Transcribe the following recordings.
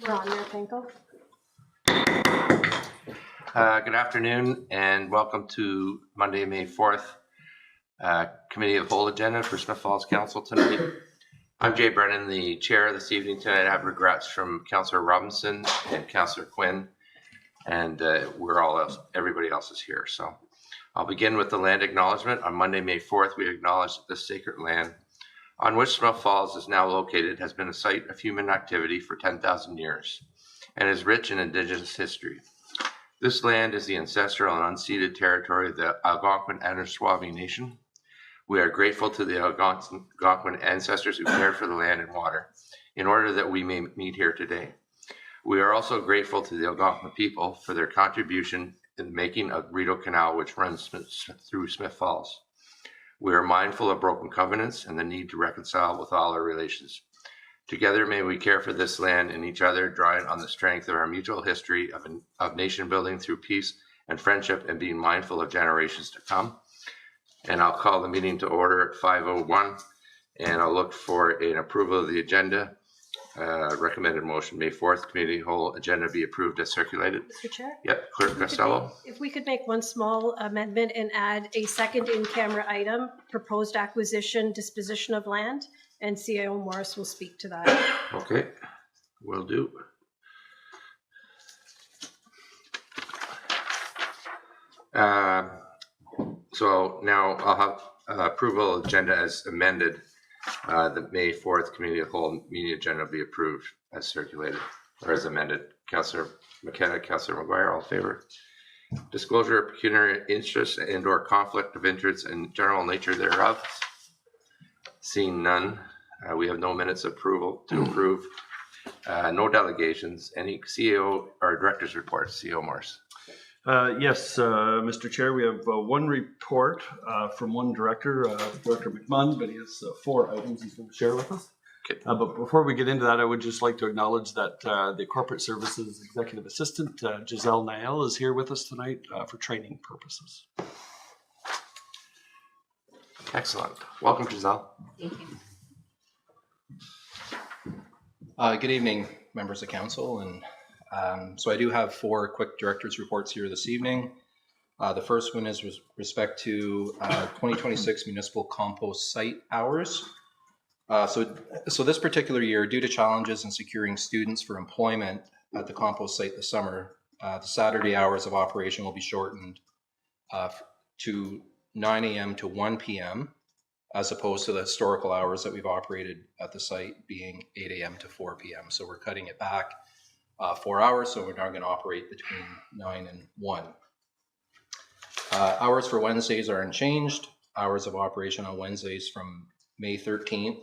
We're on there, Finkel. Good afternoon and welcome to Monday, May 4th, Committee of Whole agenda for Smith Falls Council tonight. I'm Jay Brennan, the chair this evening tonight. I have regrets from Councillor Robinson and Councillor Quinn, and everybody else is here. So I'll begin with the land acknowledgement. On Monday, May 4th, we acknowledge that the sacred land on which Smith Falls is now located has been a site of human activity for 10,000 years and is rich in Indigenous history. This land is the ancestral and unceded territory of the Algonquin Anishinaabe Nation. We are grateful to the Algonquin ancestors who cared for the land and water in order that we may meet here today. We are also grateful to the Algonquin people for their contribution in the making of Rideau Canal, which runs through Smith Falls. We are mindful of broken covenants and the need to reconcile with all our relations. Together, may we care for this land and each other, drawing on the strength of our mutual history of nation building through peace and friendship and being mindful of generations to come. And I'll call the meeting to order at 5:01, and I'll look for an approval of the agenda. Recommended motion, May 4th, committee whole agenda be approved as circulated. Mr. Chair? Yep, Clerk Costello. If we could make one small amendment and add a second in-camera item, proposed acquisition, disposition of land, and CAO Morris will speak to that. Okay, will do. So now I'll have approval agenda as amended. The May 4th committee of whole meeting agenda will be approved as circulated or as amended. Councillor McKenna, Councillor McGuire, all in favor. Disclosure of pecuniary interest and or conflict of interest and general nature thereof. Seeing none, we have no minutes approval to approve. No delegations. Any CEO or director's reports? CEO Morris. Yes, Mr. Chair, we have one report from one director, Director McMunn, but he has 4 items he's going to share with us. Okay. But before we get into that, I would just like to acknowledge that the Corporate Services Executive Assistant, Giselle Nael, is here with us tonight for training purposes. Excellent. Welcome, Giselle. Thank you. Good evening, members of council. And so I do have 4 quick director's reports here this evening. The first one is with respect to 2026 municipal compost site hours. So this particular year, due to challenges in securing students for employment at the compost site this summer, the Saturday hours of operation will be shortened to 9 a.m. to 1 p.m. as opposed to the historical hours that we've operated at the site being 8 a.m. to 4 p.m. So we're cutting it back 4 hours, so we're now going to operate between 9 and 1. Hours for Wednesdays are unchanged. Hours of operation on Wednesdays from May 13th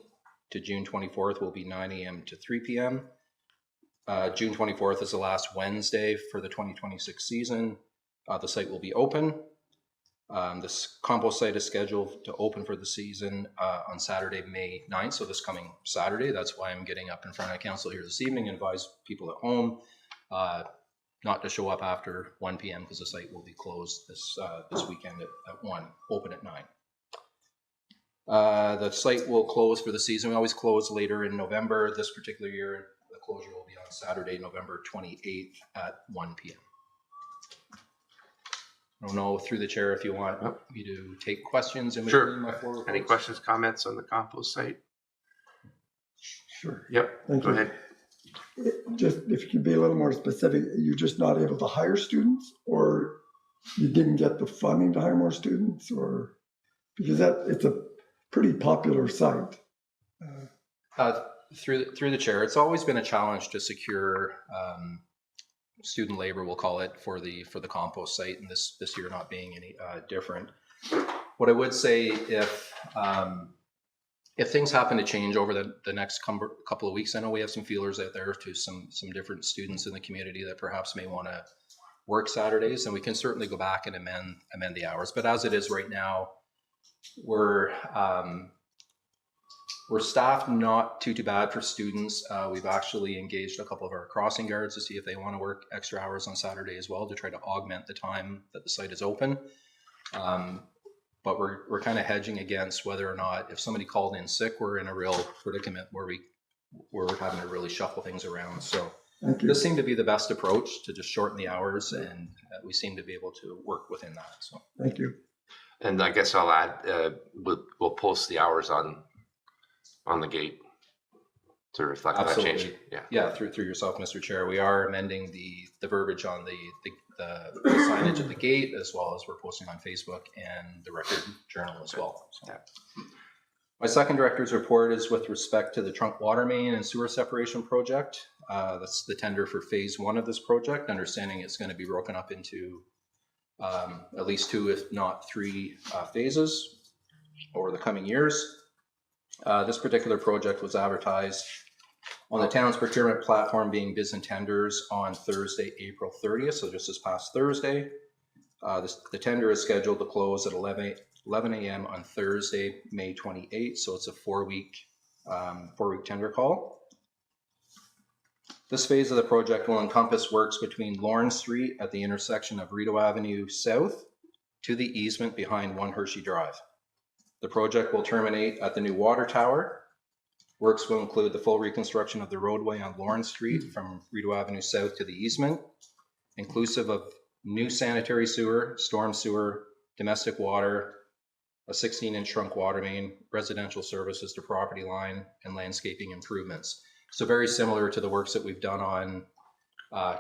to June 24th will be 9 a.m. to 3 p.m. June 24th is the last Wednesday for the 2026 season. The site will be open. This compost site is scheduled to open for the season on Saturday, May 9th. So this coming Saturday. That's why I'm getting up in front of council here this evening and advise people at home not to show up after 1 p.m. because the site will be closed this weekend at 1, open at 9. The site will close for the season. We always close later in November. This particular year, the closure will be on Saturday, November 28th at 1 p.m. I don't know, through the chair, if you want me to take questions in between my 4 reports. Any questions, comments on the compost site? Sure. Yep. Thank Go you. ahead. Just if you could be a little more specific, you're just not able to hire students, or you didn't get the funding to hire more students, or because it's a pretty popular site. Through the chair, it's always been a challenge to secure student labor, we'll call it, for the compost site, and this year not being any different. What I would say, if things happen to change over the next couple of weeks, I know we have some feelers out there to some different students in the community that perhaps may want to work Saturdays, and we can certainly go back and amend the hours. But as it is right now, we're staffed not too bad for students. We've actually engaged a couple of our crossing guards to see if they want to work extra hours on Saturday as well to try to augment the time that the site is open. But we're kind of hedging against whether or not, if somebody called in sick, we're in a real predicament where we're having to really shuffle things around. So Thank you. This seemed to be the best approach to just shorten the hours, and we seem to be able to work within that. So Thank you. And I guess I'll add, we'll post the hours on the gate to reflect that change. absolutely, Yeah. yeah, through yourself, Mr. Chair, we are amending the verbiage on the signage at the gate, as well as we're posting on Facebook and the Record Journal as well. So. Yeah. My second director's report is with respect to the trunk water main and sewer separation project. That's the tender for phase 1 of this project, understanding it's going to be broken up into at least 2, if not 3 phases over the coming years. This particular project was advertised on the town's procurement platform, being bids and tenders, on Thursday, April 30th, so just this past Thursday. The tender is scheduled to close at 11 a.m. on Thursday, May 28th, so it's a 4-week tender call. This phase of the project will encompass works between Lawrence Street at the intersection of Rideau Avenue South to the easement behind 1 Hershey Drive. The project will terminate at the new water tower. Works will include the full reconstruction of the roadway on Lawrence Street from Rideau Avenue South to the easement, inclusive of new sanitary sewer, storm sewer, domestic water, a 16-inch trunk water main, residential services to property line, and landscaping improvements. So very similar to the works that we've done on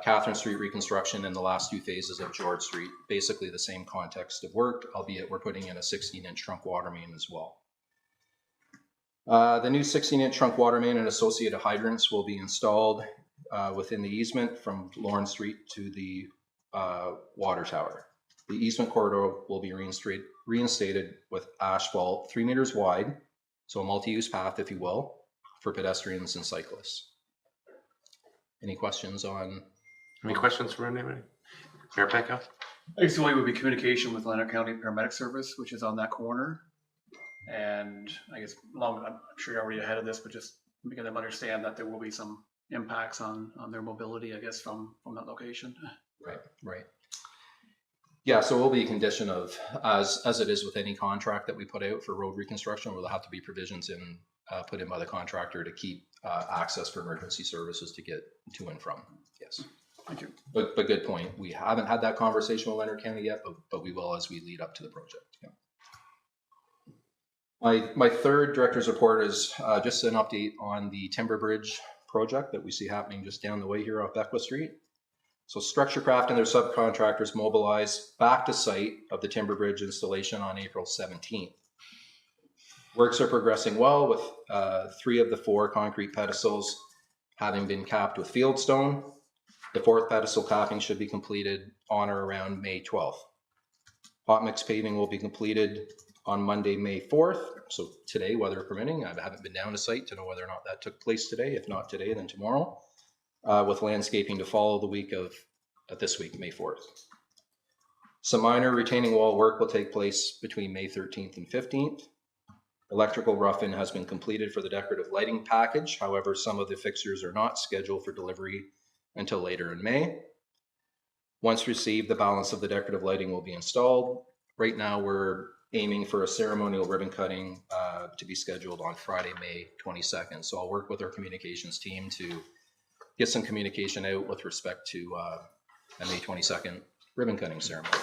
Catherine Street reconstruction and the last 2 phases of George Street. Basically the same context of work, albeit we're putting in a 16-inch trunk water main as well. The new 16-inch trunk water main and associated hydrants will be installed within the easement from Lawrence Street to the water tower. The easement corridor will be reinstated with asphalt 3 meters wide, so a multi-use path, if you will, for pedestrians and cyclists. Any questions on? Any questions from anybody? Mayor Penko? I guess the only would be communication with Lander County Paramedic Service, which is on that corner. And I guess I'm sure you're already ahead of this, but just making them understand that there will be some impacts on their mobility, I guess, from that location. Right. Yeah, so it will be a condition of, as it is with any contract that we put out for road reconstruction, will have to be provisions put in by the contractor to keep access for emergency services to get to and from. Yes. Thank you. But good point. We haven't had that conversation with Leonard County yet, but we will as we lead up to the project. Yeah. My third director's report is just an update on the Timber Bridge project that we see happening just down the way here off Beckwith Street. So StructureCraft and their subcontractors mobilized back to site of the Timber Bridge installation on April 17th. Works are progressing well, with 3 of the 4 concrete pedestals having been capped with fieldstone. The 4th pedestal capping should be completed on or around May 12th. Hot mix paving will be completed on Monday, May 4th. So today, weather permitting. I haven't been down to site to know whether or not that took place today. If not today, then tomorrow. With landscaping to follow the week of this week, May 4th. Some minor retaining wall work will take place between May 13th and 15th. Electrical rough-in has been completed for the decorative lighting package. However, some of the fixtures are not scheduled for delivery until later in May. Once received, the balance of the decorative lighting will be installed. Right now, we're aiming for a ceremonial ribbon cutting to be scheduled on Friday, May 22nd. So I'll work with our communications team to get some communication out with respect to a May 22nd ribbon cutting ceremony.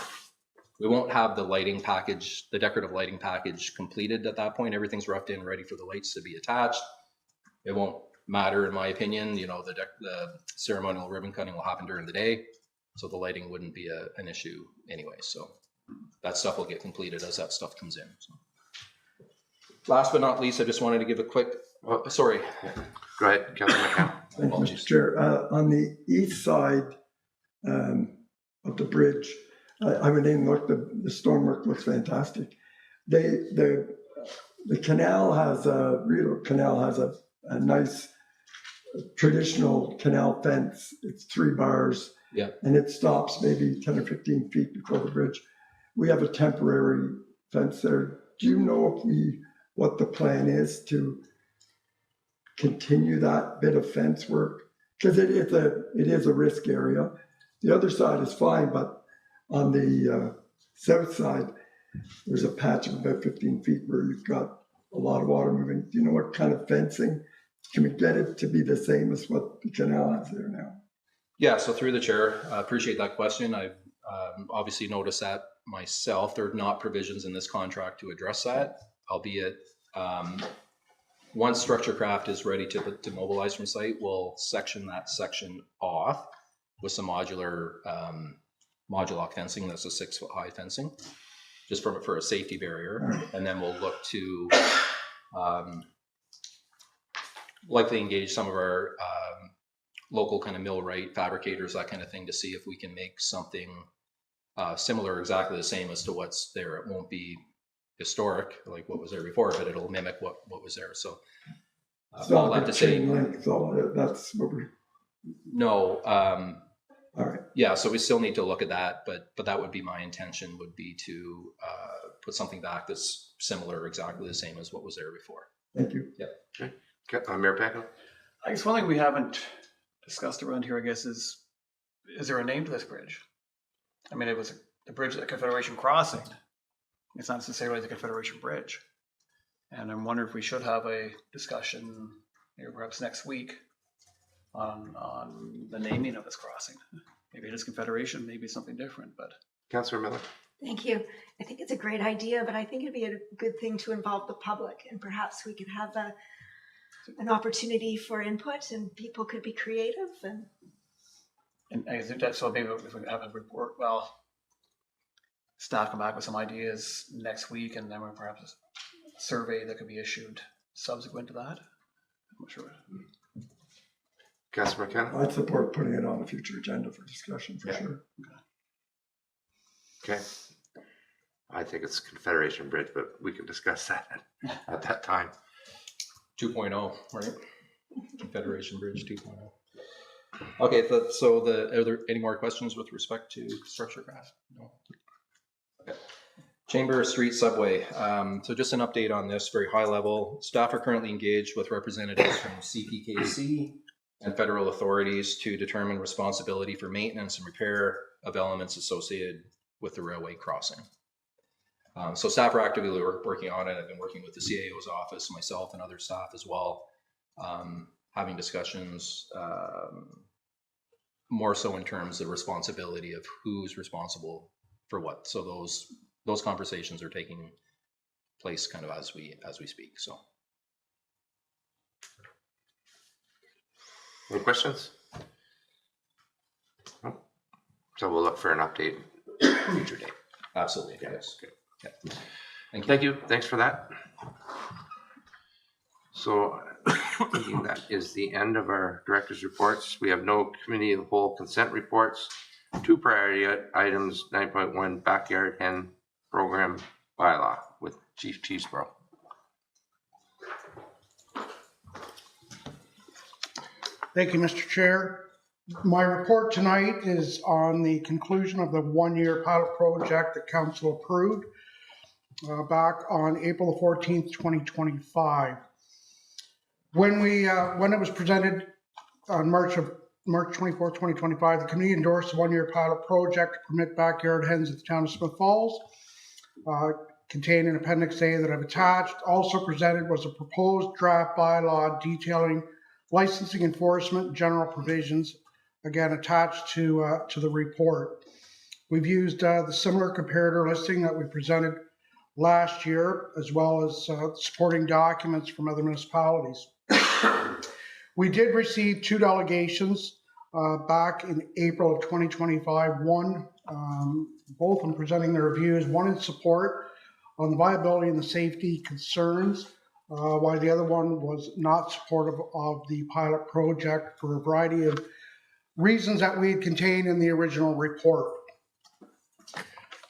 We won't have the lighting package, the decorative lighting package completed at that point. Everything's roughed in, ready for the lights to be attached. It won't matter, in my opinion. You know, the ceremonial ribbon cutting will happen during the day, so the lighting wouldn't be an issue anyway. So that stuff will get completed as that stuff comes in. So. Last but not least, I just wanted to give a quick, sorry. Go ahead, Councilor McCann. Thank you, Apologies. Mr. Chair. On the east side of the bridge, I went in and looked. The stonework looks fantastic. The canal has a nice traditional canal fence. It's 3 bars, Yeah. and it stops maybe 10 or 15 feet before the bridge. We have a temporary fence there. Do you know what the plan is to continue that bit of fence work? Because it is a risk area. The other side is fine, but on the south side, there's a patch of about 15 feet where you've got a lot of water moving. Do you know what kind of fencing? Can we get it to be the same as what the canal has there now? Yeah, so through the chair, I appreciate that question. I've obviously noticed that myself. There are not provisions in this contract to address that, albeit once Structurecraft is ready to mobilize from site, we'll section that section off with some modular fencing. That's a 6-foot high fencing, just for a safety barrier. And then we'll look to likely engage some of our local kind of millwright fabricators, that kind of thing, to see if we can make something similar, exactly the same as to what's there. It won't be historic like what was there before, but it'll mimic what was there. So all that to say, that's what we're. no. All right. Yeah, so we still need to look at that, but that would be my intention, would be to put something back that's similar, exactly the same as what was there before. Thank you. Yeah. Okay, Mayor Peckham? I guess one thing we haven't discussed around here, I guess, is there a name to this bridge? I mean, it was the bridge at the Confederation Crossing. It's not necessarily the Confederation Bridge. And I'm wondering if we should have a discussion, maybe perhaps next week, on the naming of this crossing. Maybe it is Confederation, maybe something different, but. Councillor Miller? Thank you. I think it's a great idea, but I think it'd be a good thing to involve the public, and perhaps we could have an opportunity for input, and people could be creative. And I think that, so maybe if we have a report, well, staff come back with some ideas next week, and then we'll perhaps a survey that could be issued subsequent to that. I'm not sure. Councillor McKenna? I'd support putting it on a future agenda for discussion for Yeah. sure. Okay. I think it's Confederation Bridge, but we can discuss that at that time. 2.0, right? Confederation Bridge 2.0. Okay, are there any more questions with respect to Structurecraft? No. Okay. Chamber Street Subway. So just an update on this, very high level. Staff are currently engaged with representatives from CPKC and federal authorities to determine responsibility for maintenance and repair of elements associated with the railway crossing. So staff are actively working on it. I've been working with the CAO's office, myself and other staff as well, having discussions more so in terms of responsibility of who's responsible for what. So those conversations are taking place kind of as we speak. So. Any questions? No? So we'll look for an update future date. Absolutely. Okay. Yes. Good. Yeah. Thank you. Thank you. Thanks for that. So thinking that is the end of our director's reports. We have no committee of the whole consent reports. 2 priority items, 9.1 backyard hen program bylaw with Chief Cheeseborough. Thank you, Mr. Chair. My report tonight is on the conclusion of the 1-year pilot project that Council approved back on April the 14th, 2025. When it was presented on March 24th, 2025, the committee endorsed the 1-year pilot project to permit backyard hens at the town of Smith Falls, contained in Appendix A that I've attached. Also presented was a proposed draft bylaw detailing licensing enforcement general provisions, again attached to the report. We've used the similar comparator listing that we presented last year, as well as supporting documents from other municipalities. We did receive 2 delegations back in April of 2025. One, both of them presenting their views, one in support on the viability and the safety concerns, while the other one was not supportive of the pilot project for a variety of reasons that we had contained in the original report.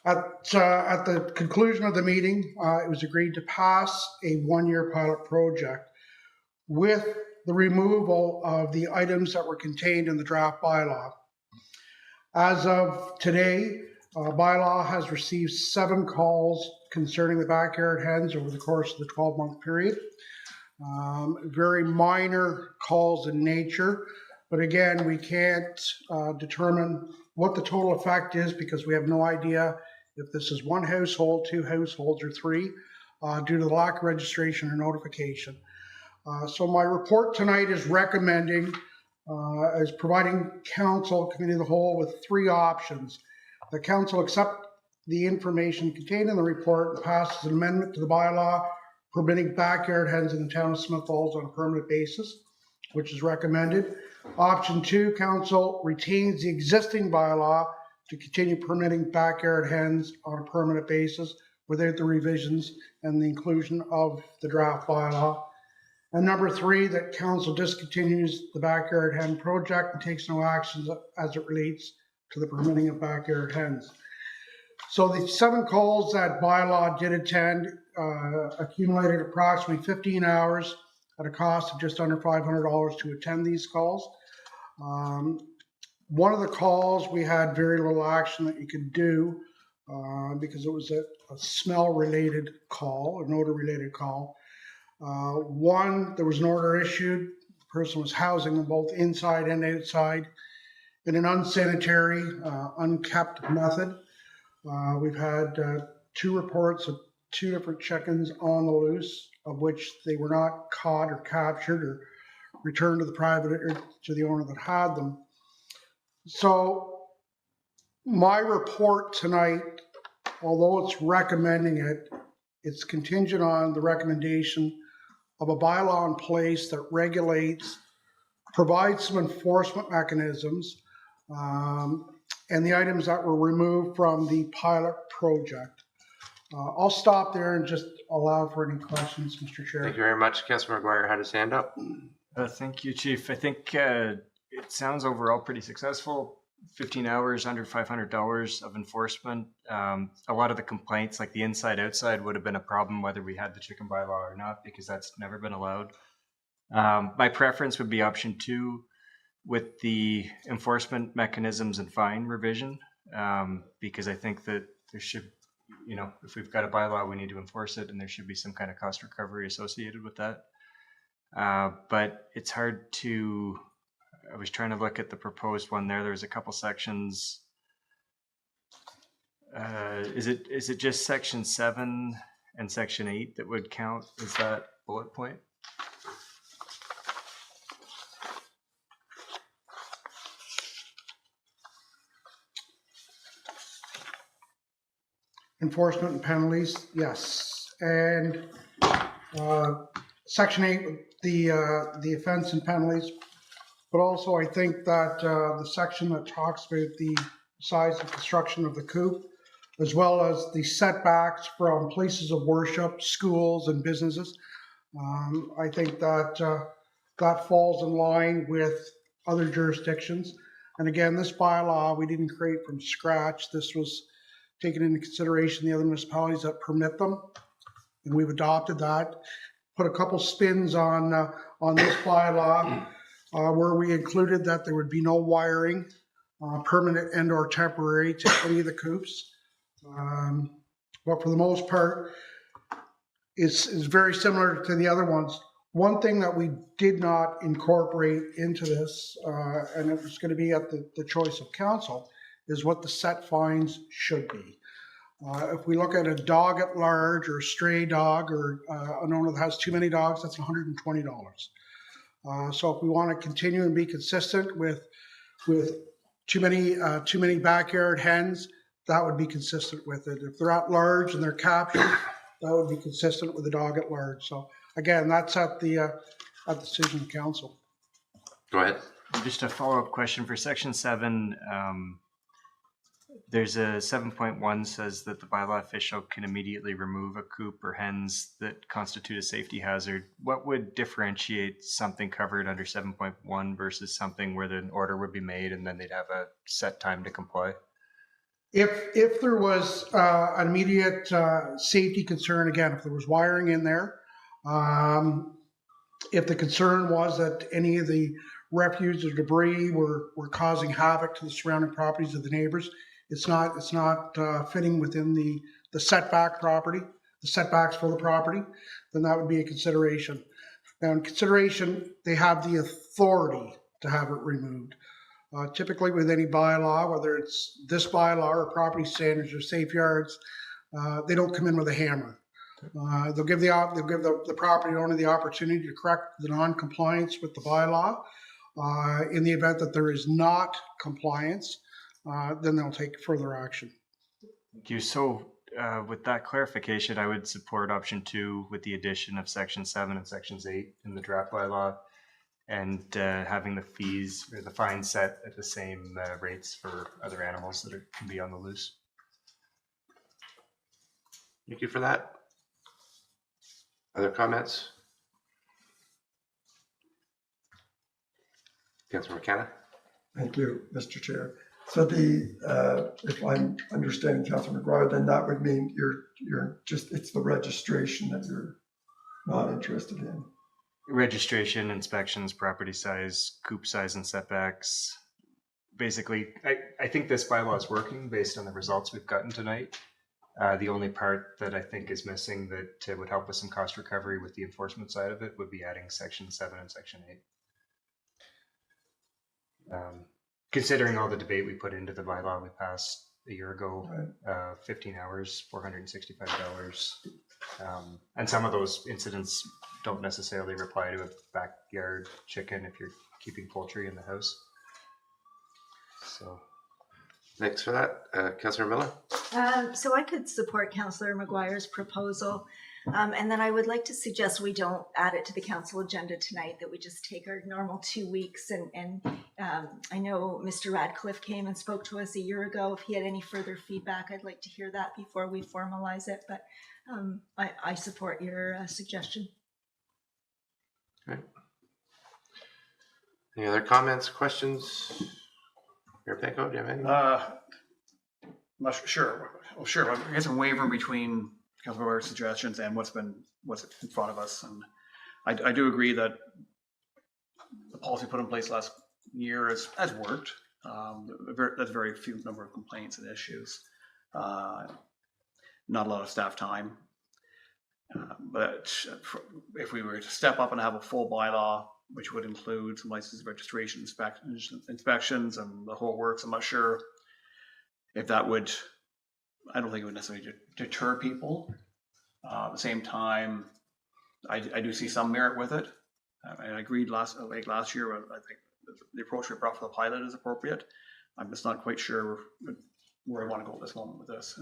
At the conclusion of the meeting, it was agreed to pass a 1-year pilot project with the removal of the items that were contained in the draft bylaw. As of today, bylaw has received 7 calls concerning the backyard hens over the course of the 12-month period. Very minor calls in nature, but again, we can't determine what the total effect is because we have no idea if this is 1 household, 2 households, or 3 due to the lack of registration or notification. So my report tonight is recommending as providing council, committee of the whole, with three options. The council accept the information contained in the report and passes an amendment to the bylaw permitting backyard hens in the town of Smith Falls on a permanent basis, which is recommended. Option 2, council retains the existing bylaw to continue permitting backyard hens on a permanent basis without the revisions and the inclusion of the draft bylaw. And number 3, that council discontinues the backyard hen project and takes no actions as it relates to the permitting of backyard hens. So the 7 calls that bylaw did attend accumulated approximately 15 hours at a cost of just under $500 to attend these calls. One of the calls we had very little action that you could do because it was a smell-related call, an odor-related call. One, there was an order issued. The person was housing them both inside and outside in an unsanitary, unkept method. We've had 2 reports of 2 different chickens on the loose, of which they were not caught or captured or returned to the private or to the owner that had them. So my report tonight, although it's recommending it, it's contingent on the recommendation of a bylaw in place that regulates, provides some enforcement mechanisms, and the items that were removed from the pilot project. I'll stop there and just allow for any questions, Mr. Chair. Thank you very much. Councilor McGuire had his hand up. Thank you, Chief. I think it sounds overall pretty successful. 15 hours, under $500 of enforcement. A lot of the complaints, like the inside outside, would have been a problem whether we had the chicken bylaw or not, because that's never been allowed. My preference would be option 2 with the enforcement mechanisms and fine revision, because I think that there should, if we've got a bylaw, we need to enforce it, and there should be some kind of cost recovery associated with that. But it's hard to, I was trying to look at the proposed one there. There's a couple sections. Is it just section 7 and section 8 that would count as that bullet point? Enforcement and penalties, yes. And section 8, the offense and penalties. But also I think that the section that talks about the size and construction of the coop, as well as the setbacks from places of worship, schools and businesses, I think that that falls in line with other jurisdictions. And again, this bylaw we didn't create from scratch. This was taken into consideration the other municipalities that permit them, and we've adopted that. Put a couple spins on this bylaw where we included that there would be no wiring, permanent and or temporary, to any of the coops. But for the most part, it's very similar to the other ones. One thing that we did not incorporate into this, and it was going to be at the choice of council, is what the set fines should be. If we look at a dog at large or a stray dog or an owner that has too many dogs, that's $120. So if we want to continue and be consistent with too many backyard hens, that would be consistent with it. If they're at large and they're captured, that would be consistent with the dog at large. So again, that's at the decision of council. Go ahead. Just a follow-up question for section 7. There's a 7.1 says that the bylaw official can immediately remove a coop or hens that constitute a safety hazard. What would differentiate something covered under 7.1 versus something where an order would be made and then they'd have a set time to comply? If there was an immediate safety concern, again, if there was wiring in there, if the concern was that any of the refuse or debris were causing havoc to the surrounding properties of the neighbors, it's not fitting within the setback property, the setbacks for the property, then that would be a consideration. Now in consideration, they have the authority to have it removed. Typically with any bylaw, whether it's this bylaw or property standards or safe yards, they don't come in with a hammer. They'll give the property owner the opportunity to correct the non-compliance with the bylaw. In the event that there is not compliance, then they'll take further action. Thank you. So with that clarification, I would support option 2 with the addition of section 7 and sections 8 in the draft bylaw, and having the fees or the fines set at the same rates for other animals that can be on the loose. Thank you for that. Other comments? Councilor McKenna? Thank you, Mr. Chair. So if I'm understanding Councilor McGuire, then that would mean you're just, it's the registration that you're not interested in. Registration, inspections, property size, coop size and setbacks. Basically, I think this bylaw is working based on the results we've gotten tonight. The only part that I think is missing that would help with some cost recovery with the enforcement side of it would be adding section 7 and section 8. Considering all the debate we put into the bylaw we passed a year ago, 15 hours, $465. And some of those incidents don't necessarily apply to a backyard chicken if you're keeping poultry in the house. So, Thanks for that. Councilor Miller? So I could support Councillor McGuire's proposal. And then I would like to suggest we don't add it to the council agenda tonight, that we just take our normal 2 weeks. And I know Mr. Radcliffe came and spoke to us a year ago. If he had any further feedback, I'd like to hear that before we formalize it. But I support your suggestion. Okay. Any other comments, questions? Mayor Penko, do you have any? Sure. Well, sure. I guess a waiver between Councilor McGuire's suggestions and what's in front of us. And I do agree that the policy put in place last year has worked. That's very few number of complaints and issues. Not a lot of staff time. But if we were to step up and have a full bylaw, which would include some license registration inspections and the whole works, I'm not sure if that would, I don't think it would necessarily deter people. At the same time, I do see some merit with it. I agreed last year, I think the approach we brought for the pilot is appropriate. I'm just not quite sure where I want to go at this moment with this.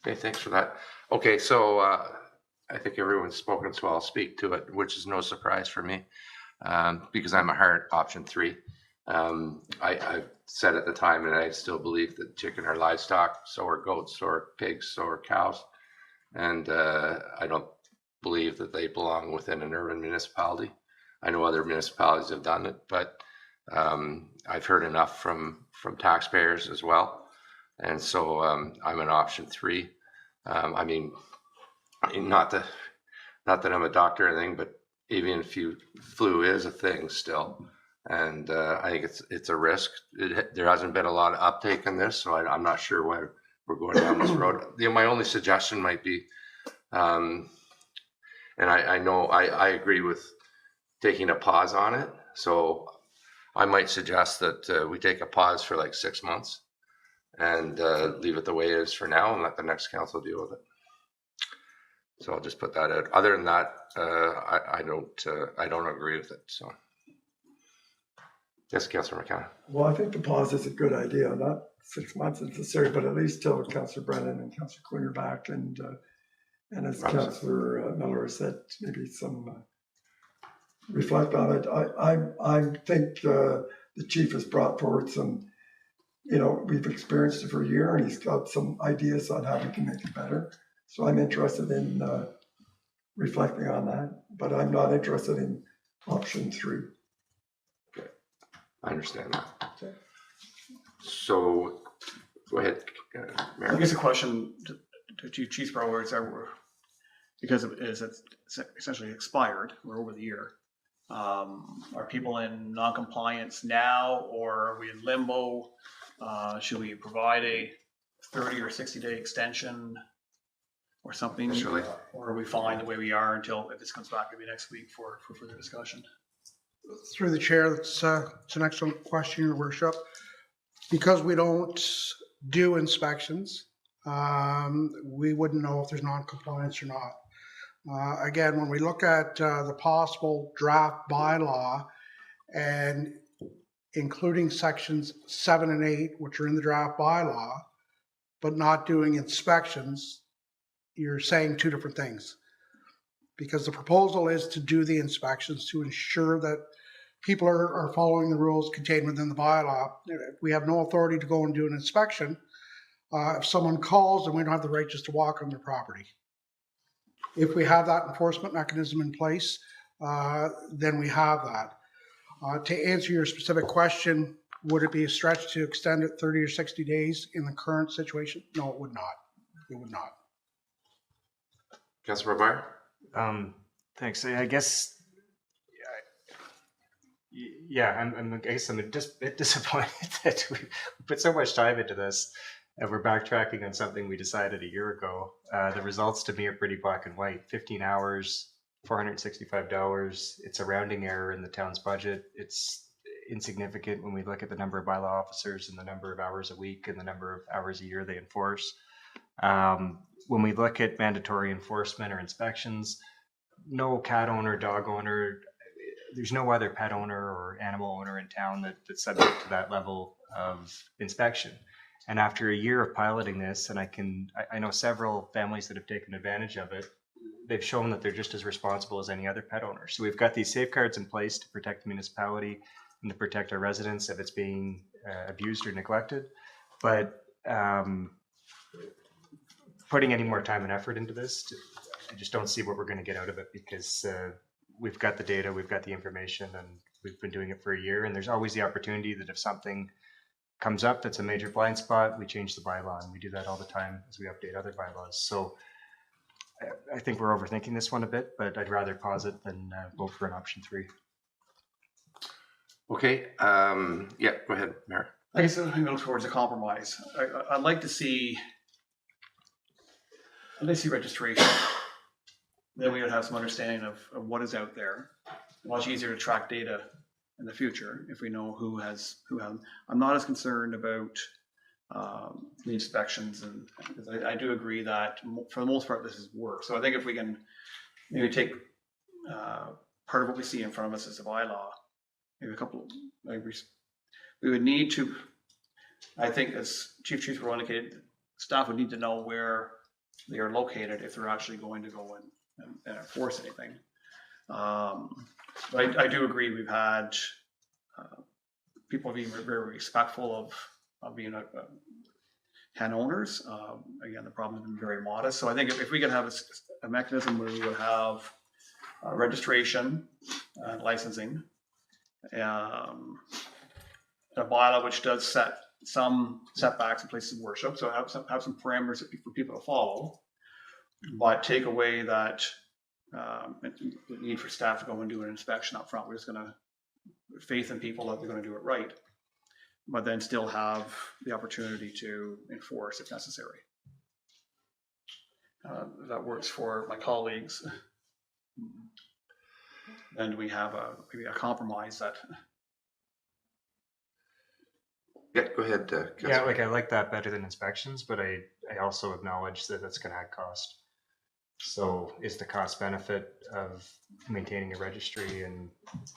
Okay, thanks for that. Okay, so I think everyone's spoken, so I'll speak to it, which is no surprise for me, because I'm a hard option 3. I said at the time, and I still believe that chicken are livestock, so are goats, so are pigs, so are cows. And I don't believe that they belong within an urban municipality. I know other municipalities have done it, but I've heard enough from taxpayers as well. And so I'm an option 3. I mean, not that I'm a doctor or anything, but avian flu is a thing still. And I think it's a risk. There hasn't been a lot of uptake in this, so I'm not sure why we're going down this road. My only suggestion might be, and I know I agree with taking a pause on it. So I might suggest that we take a pause for like 6 months and leave it the way it is for now and let the next council deal with it. So I'll just put that out. Other than that, I don't agree with it. So. Yes, Councillor McKenna. Well, I think the pause is a good idea. Not 6 months necessary, but at least till Councillor Brennan and Councillor Quinn are back, and as Councillor Miller said, maybe some reflect on it. I think the chief has brought forward some. We've experienced it for a year, and he's got some ideas on how we can make it better. So I'm interested in reflecting on that, but I'm not interested in option 3. I understand that. Okay. So, go ahead, Mayor. I guess a question to Chief Sparrow is because it's essentially expired. We're over the year. Are people in non-compliance now, or are we in limbo? Should we provide a 30 or 60-day extension or something? Surely. Or are we fine the way we are until if this comes back maybe next week for further discussion? Through the chair, it's an excellent question, Your Worship. Because we don't do inspections, we wouldn't know if there's non-compliance or not. Again, when we look at the possible draft bylaw, and including sections 7 and 8, which are in the draft bylaw, but not doing inspections, you're saying two different things. Because the proposal is to do the inspections to ensure that people are following the rules contained within the bylaw. We have no authority to go and do an inspection. If someone calls, and we don't have the right just to walk on their property. If we have that enforcement mechanism in place, then we have that. To answer your specific question, would it be a stretch to extend it 30 or 60 days in the current situation? No, it would not. It would not. Councilor McGuire? Thanks. I guess, yeah, I guess I'm just a bit disappointed that we put so much time into this and we're backtracking on something we decided a year ago. The results to me are pretty black and white. 15 hours, $465. It's a rounding error in the town's budget. It's insignificant when we look at the number of bylaw officers and the number of hours a week and the number of hours a year they enforce. When we look at mandatory enforcement or inspections, no cat owner, dog owner, there's no other pet owner or animal owner in town that's subject to that level of inspection. And after a year of piloting this, and I know several families that have taken advantage of it, they've shown that they're just as responsible as any other pet owner. So we've got these safeguards in place to protect the municipality and to protect our residents if it's being abused or neglected. But putting any more time and effort into this, I just don't see what we're going to get out of it, because we've got the data, we've got the information, and we've been doing it for a year. And there's always the opportunity that if something comes up that's a major blind spot, we change the bylaw, and we do that all the time as we update other bylaws. So I think we're overthinking this one a bit, but I'd rather pause it than vote for an option 3. Okay, yeah, go ahead, Mayor. I guess I'm going to look towards a compromise. I'd like to see registration. Then we would have some understanding of what is out there. Much easier to track data in the future if we know who has. I'm not as concerned about the inspections, and because I do agree that for the most part this is work. So I think if we can maybe take part of what we see in front of us as a bylaw, maybe a couple. We would need to. I think, as Chief Truesdale indicated, staff would need to know where they are located if they're actually going to go and enforce anything. But I do agree we've had people being very respectful of being hen owners. Again, the problem has been very modest. So I think if we can have a mechanism where we would have registration and licensing, a bylaw which does set some setbacks in places of worship, so have some parameters for people to follow, but take away that the need for staff to go and do an inspection up front. We're just going to faith in people that they're going to do it right, but then still have the opportunity to enforce if necessary. That works for my colleagues. And we have maybe a compromise that. Yeah, go ahead, Councilor. Yeah, like I like that better than inspections, but I also acknowledge that that's going to add cost. So is the cost benefit of maintaining a registry and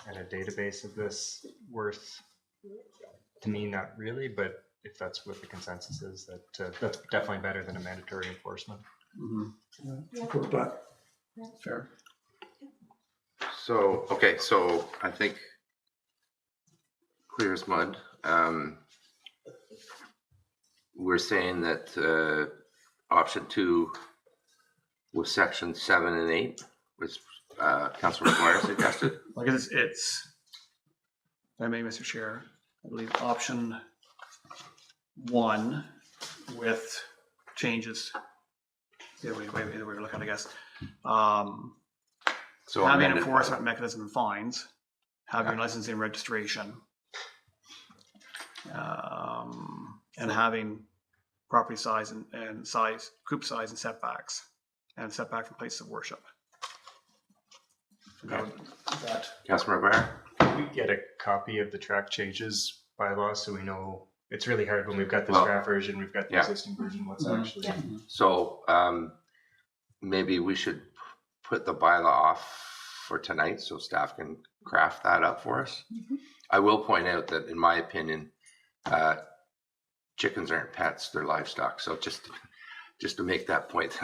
a database of this worth? To me, not really, but if that's what the consensus is, that's definitely better than a mandatory enforcement. Mm-hmm. Fair. So, okay, so I think clear as mud. We're saying that option 2 was section 7 and 8, which Councilor McGuire suggested. I guess it's, if I may, Mr. Chair, I believe option 1 with changes. The way we look at it, I guess. So having an amended enforcement mechanism and fines, having licensing and registration, and having property size and size, coop size and setbacks from places of worship. Councilor McGuire. Can we get a copy of the track changes bylaw so we know? It's really hard when we've got this draft version, we've got the existing version, what's actually. So maybe we should put the bylaw off for tonight, so staff can craft that up for us. I will point out that, in my opinion, chickens aren't pets; they're livestock. So just to make that point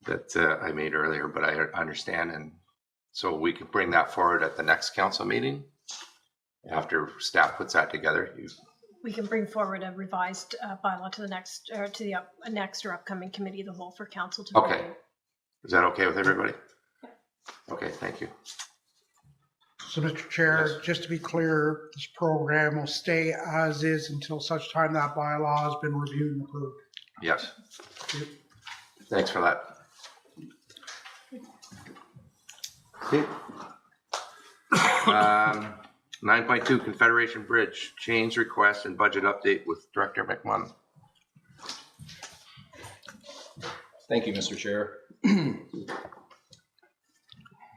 that I made earlier, but I understand, and so we can bring that forward at the next council meeting after staff puts that together. We can bring forward a revised bylaw to the next, or to the next or upcoming committee of the whole for council to Okay. review. Is that okay with everybody? Okay, thank you. So, Mr. Chair, just to be clear, this program will stay as is until such time that bylaw has been reviewed and approved. Yes. Thanks for that. Okay. 9.2 Confederation Bridge, change request and budget update with Director McMunn. Thank you, Mr. Chair.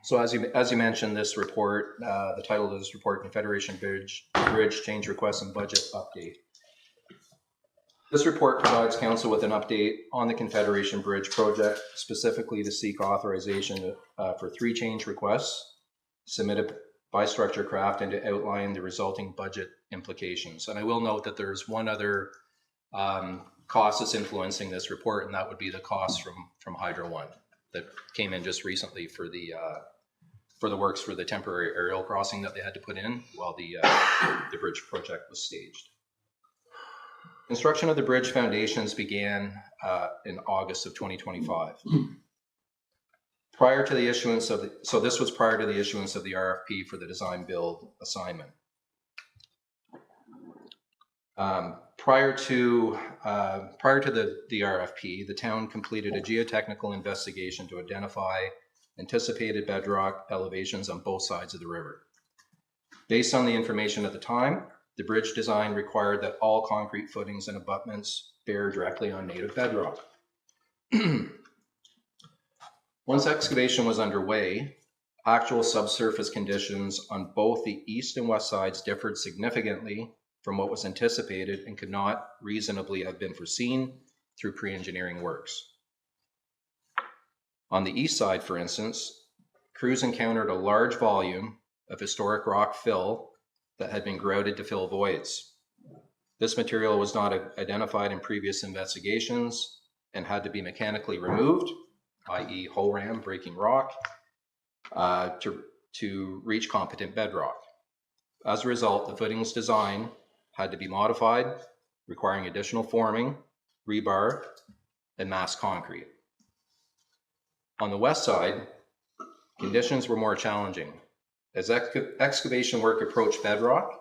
So as you mentioned, this report, the title of this report, Confederation Bridge Change Request and Budget Update. This report provides council with an update on the Confederation Bridge project, specifically to seek authorization for 3 change requests submitted by StructureCraft and to outline the resulting budget implications. And I will note that there's one other cost that's influencing this report, and that would be the cost from Hydro One that came in just recently for the works for the temporary aerial crossing that they had to put in while the bridge project was staged. Construction of the bridge foundations began in August of 2025. Prior to the issuance of this was prior to the issuance of the RFP for the design build assignment. Prior to the RFP, the town completed a geotechnical investigation to identify anticipated bedrock elevations on both sides of the river. Based on the information at the time, the bridge design required that all concrete footings and abutments bear directly on native bedrock. Once excavation was underway, actual subsurface conditions on both the east and west sides differed significantly from what was anticipated and could not reasonably have been foreseen through pre-engineering works. On the east side, for instance, crews encountered a large volume of historic rock fill that had been grouted to fill voids. This material was not identified in previous investigations and had to be mechanically removed, i.e. hole ram, breaking rock, to reach competent bedrock. As a result, the footings design had to be modified, requiring additional forming, rebar, and mass concrete. On the west side, conditions were more challenging. As excavation work approached bedrock,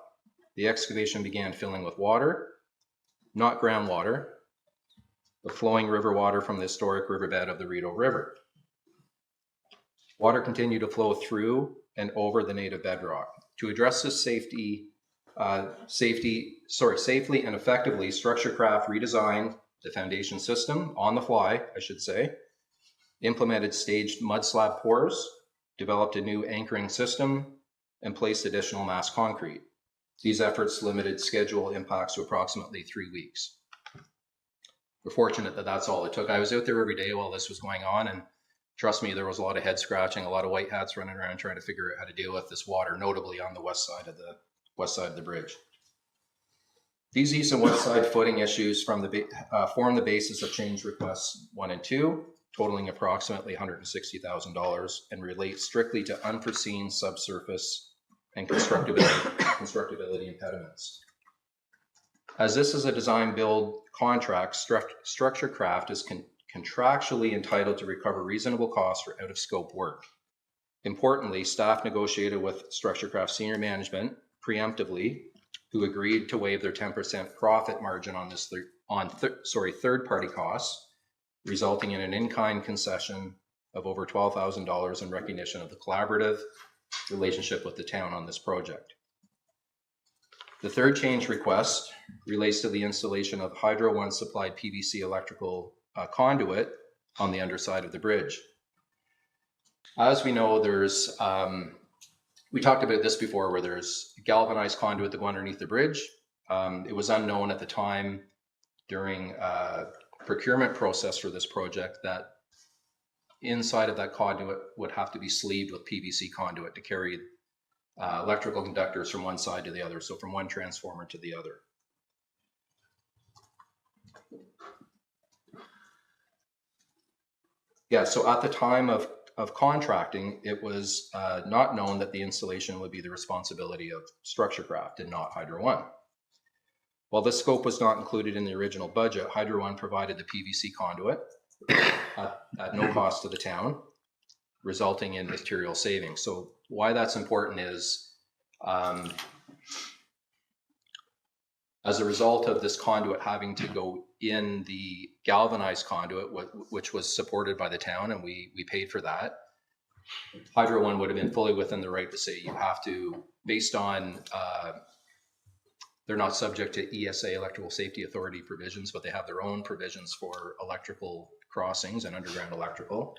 the excavation began filling with water, not groundwater, but flowing river water from the historic riverbed of the Rideau River. Water continued to flow through and over the native bedrock. To address this safely and effectively, StructureCraft redesigned the foundation system on the fly, I should say, implemented staged mud slab pours, developed a new anchoring system, and placed additional mass concrete. These efforts limited schedule impacts to approximately 3 weeks. We're fortunate that that's all it took. I was out there every day while this was going on, and trust me, there was a lot of head scratching, a lot of white hats running around trying to figure out how to deal with this water, notably on the west side of the bridge. These east and west side footing issues form the basis of change requests 1 and 2, totaling approximately $160,000, and relate strictly to unforeseen subsurface and constructability impediments. As this is a design build contract, StructureCraft is contractually entitled to recover reasonable costs for out of scope work. Importantly, staff negotiated with StructureCraft senior management preemptively, who agreed to waive their 10% profit margin on this third-party costs, resulting in an in-kind concession of over $12,000 in recognition of the collaborative relationship with the town on this project. The third change request relates to the installation of Hydro One supplied PVC electrical conduit on the underside of the bridge. As we know, there's, we talked about this before, where there's galvanized conduit that go underneath the bridge. It was unknown at the time during procurement process for this project that inside of that conduit would have to be sleeved with PVC conduit to carry electrical conductors from one side to the other, so from one transformer to the other. Yeah, so at the time of contracting, it was not known that the installation would be the responsibility of Structurecraft and not Hydro One. While this scope was not included in the original budget, Hydro One provided the PVC conduit at no cost to the town, resulting in material savings. So why that's important is, as a result of this conduit having to go in the galvanized conduit, which was supported by the town, and we paid for that, Hydro One would have been fully within the right to say you have to, based on, they're not subject to ESA, Electrical Safety Authority provisions, but they have their own provisions for electrical crossings and underground electrical.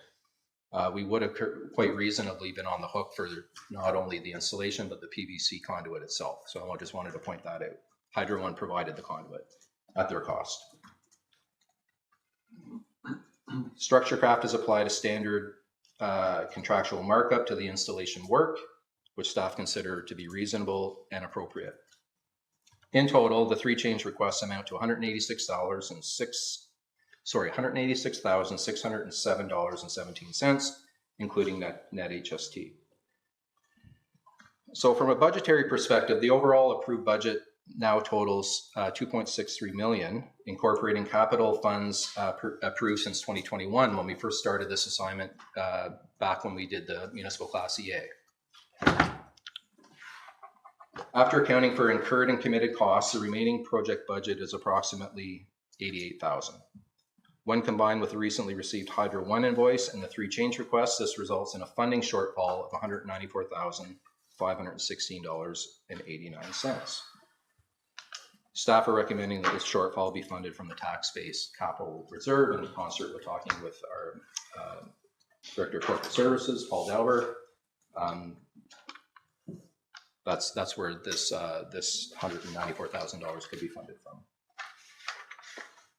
We would have quite reasonably been on the hook for not only the installation, but the PVC conduit itself. So I just wanted to point that out. Hydro One provided the conduit at their cost. Structurecraft has applied a standard contractual markup to the installation work, which staff consider to be reasonable and appropriate. In total, the 3 change requests amount to $186,607.17, including net HST. So from a budgetary perspective, the overall approved budget now totals $2.63 million, incorporating capital funds approved since 2021 when we first started this assignment back when we did the municipal class EA. After accounting for incurred and committed costs, the remaining project budget is approximately $88,000. When combined with the recently received Hydro One invoice and the 3 change requests, this results in a funding shortfall of $194,516.89. Staff are recommending that this shortfall be funded from the tax-based capital reserve in concert with talking with our Director of Corporate Services, Paul Delver. That's where this $194,000 could be funded from.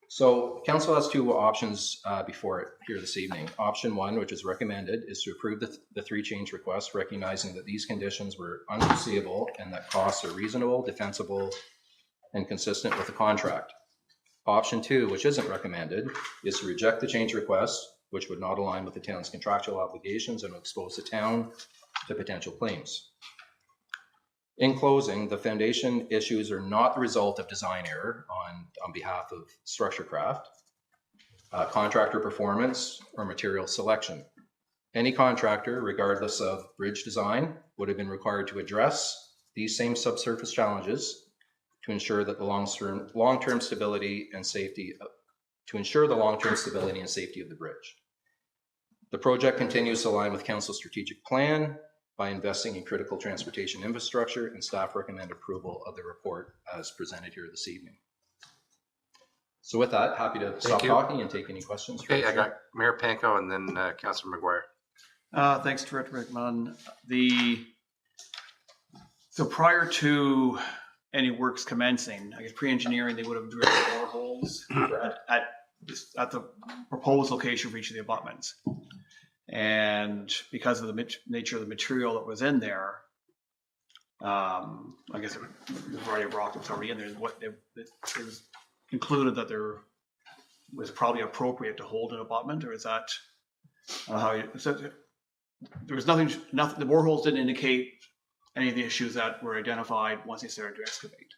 So Council has 2 options before it here this evening. Option 1, which is recommended, is to approve the 3 change requests, recognizing that these conditions were unforeseeable and that costs are reasonable, defensible, and consistent with the contract. Option 2, which isn't recommended, is to reject the change request, which would not align with the town's contractual obligations and would expose the town to potential claims. In closing, the foundation issues are not the result of design error on behalf of Structurecraft, contractor performance, or material selection. Any contractor, regardless of bridge design, would have been required to address these same subsurface challenges to ensure that the long-term stability and safety of the bridge. The project continues to align with Council's strategic plan by investing in critical transportation infrastructure, and staff recommend approval of the report as presented here this evening. So with that, happy to stop talking and take any questions. Okay, I got Mayor Panko and then Councilor McGuire. Thanks, Director McMahon. So prior to any works commencing, I guess pre-engineering, they would have drilled boreholes at the proposed location for each of the abutments. And because of the nature of the material that was in there, I guess the variety of rock that's already in there, it was concluded that there was probably appropriate to hold an abutment, or is that how you, so there was nothing, the boreholes didn't indicate any of the issues that were identified once they started to excavate.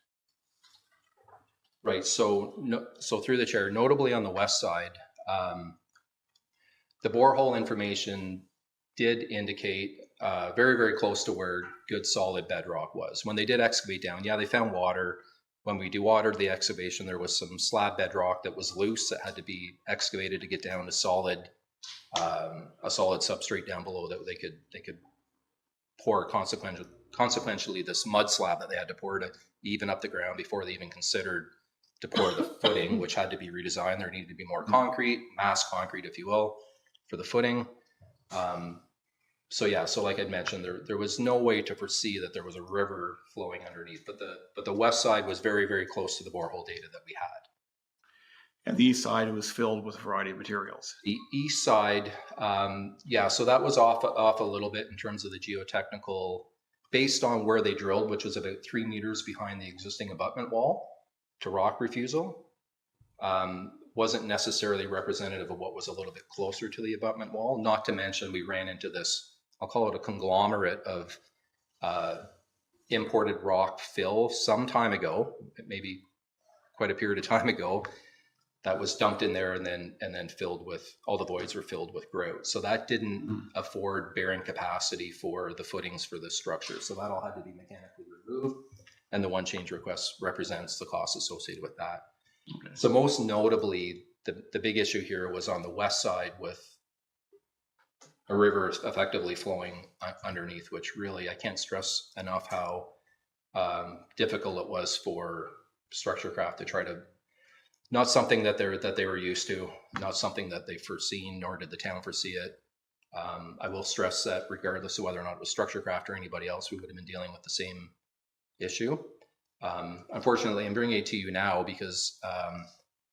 Right, so through the chair, notably on the west side, the borehole information did indicate very, very close to where good solid bedrock was. When they did excavate down, yeah, they found water. When we dewatered the excavation, there was some slab bedrock that was loose that had to be excavated to get down to solid, a solid substrate down below that they could pour consequentially this mud slab that they had to pour to even up the ground before they even considered to pour the footing, which had to be redesigned. There needed to be more concrete, mass concrete, if you will, for the footing. So yeah, so like I'd mentioned, there was no way to foresee that there was a river flowing underneath, but the west side was very, very close to the borehole data that we had. And the east side was filled with a variety of materials. The east side, yeah, so that was off a little bit in terms of the geotechnical, based on where they drilled, which was about 3 meters behind the existing abutment wall to rock refusal. Wasn't necessarily representative of what was a little bit closer to the abutment wall. Not to mention we ran into this, I'll call it a conglomerate of imported rock fill some time ago, maybe quite a period of time ago, that was dumped in there and then filled with, all the voids were filled with grout. So that didn't afford bearing capacity for the footings for the structure. So that all had to be mechanically removed. And the one change request represents the costs associated with that. Okay. So most notably, the big issue here was on the west side with a river effectively flowing underneath, which really, I can't stress enough how difficult it was for structure craft to try to, not something that they were used to, not something that they foreseen, nor did the town foresee it. I will stress that regardless of whether or not it was structure craft or anybody else, we would have been dealing with the same issue. Unfortunately, I'm bringing it to you now because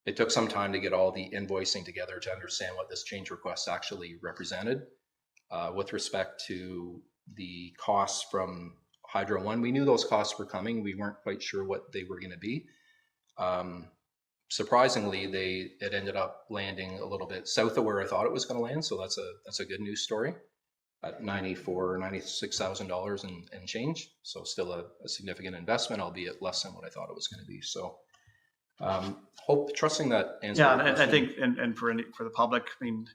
it took some time to get all the invoicing together to understand what this change request actually represented. With respect to the costs from Hydro One, we knew those costs were coming. We weren't quite sure what they were going to be. Surprisingly, it ended up landing a little bit south of where I thought it was going to land. So that's a good news story at $96,000 and change. So still a significant investment, albeit less than what I thought it was going to be. So trusting that answer. Yeah, and I think, and for the public, I mean,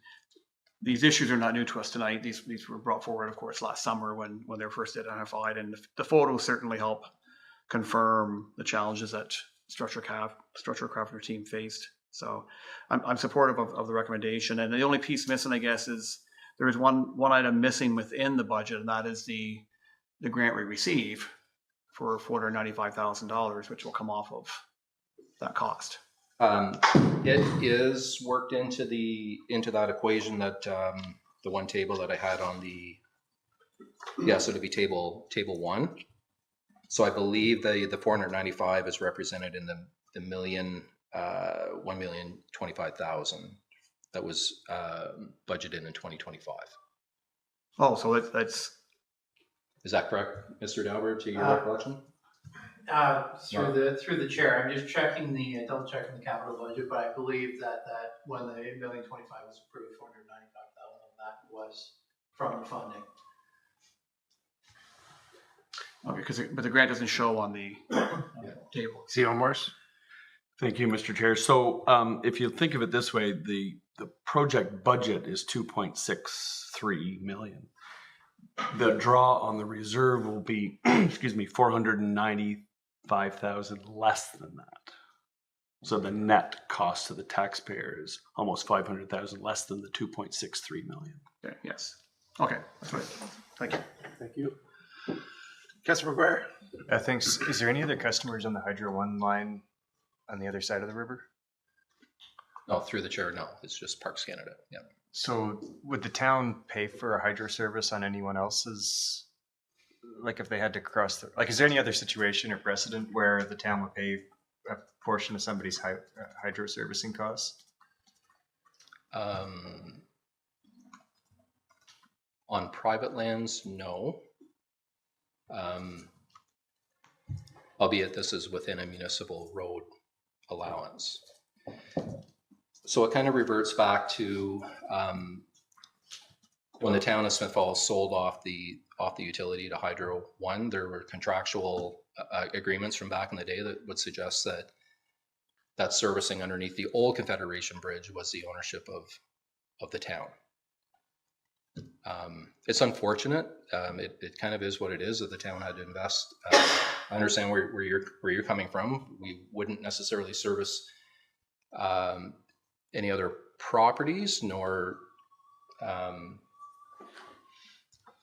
these issues are not new to us tonight. These were brought forward, of course, last summer when they were first identified, and the photos certainly help confirm the challenges that structure crafter team faced. So I'm supportive of the recommendation. And the only piece missing, I guess, is there is one item missing within the budget, and that is the grant we receive for $495,000, which will come off of that cost. It is worked into that equation that the one table that I had on the, so it'd be table 1. So I believe the 495 is represented in the $1,025,000 that was budgeted in 2025. Oh, so that's. Is that correct, Mr. Dauber, to your recollection? Through the chair, I'm just checking double checking the capital budget, but I believe that when the $1,025,000 was approved, $495,000 of that was from the funding. Okay, but the grant doesn't show on the table. CEO Morris? Thank you, Mr. Chair. So if you think of it this way, the project budget is $2.63 million. The draw on the reserve will be, $495,000 less than that. So the net cost to the taxpayer is almost $500,000 less than the $2.63 million. Okay, yes. Okay, that's right. Thank you. Thank you. Councilor McGuire? Thanks. Is there any other customers on the Hydro One line on the other side of the river? No, through the chair, no. It's just Parks Canada. Yeah. So would the town pay for a hydro service on anyone else's, like if they had to cross the, like is there any other situation or precedent where the town would pay a portion of somebody's hydro servicing costs? On private lands, no. Albeit this is within a municipal road allowance. So it kind of reverts back to when the town of Smith Falls sold off the utility to Hydro One. There were contractual agreements from back in the day that would suggest that servicing underneath the old Confederation Bridge was the ownership of the town. It's unfortunate. It kind of is what it is that the town had to invest. I understand where you're coming from. We wouldn't necessarily service any other properties, nor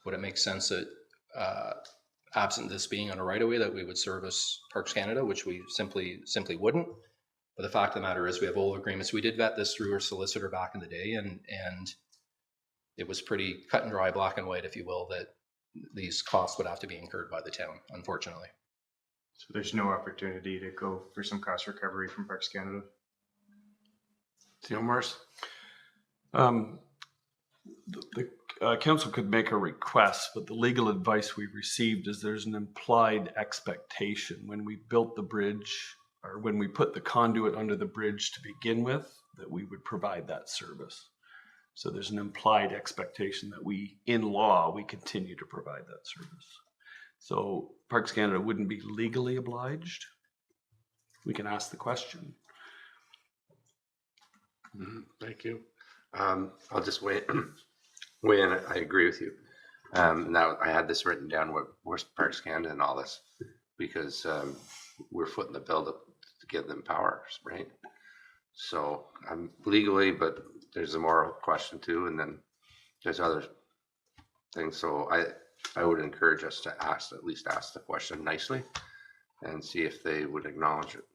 would it make sense that absent this being on a right of way that we would service Parks Canada, which we simply wouldn't. But the fact of the matter is we have old agreements. We did vet this through our solicitor back in the day, and it was pretty cut and dry, black and white, if you will, that these costs would have to be incurred by the town, unfortunately. So there's no opportunity to go for some cost recovery from Parks Canada? CEO Morris? The council could make a request, but the legal advice we received is there's an implied expectation when we built the bridge or when we put the conduit under the bridge to begin with, that we would provide that service. So there's an implied expectation that we, in law, we continue to provide that service. So Parks Canada wouldn't be legally obliged. We can ask the question. Thank you. I'll just weigh in. I agree with you. Now I had this written down, where's Parks Canada and all this, because we're footing the bill to give them powers, right? So I'm legally, but there's a moral question too, and then there's other things. So I would encourage us to at least ask the question nicely and see if they would acknowledge it.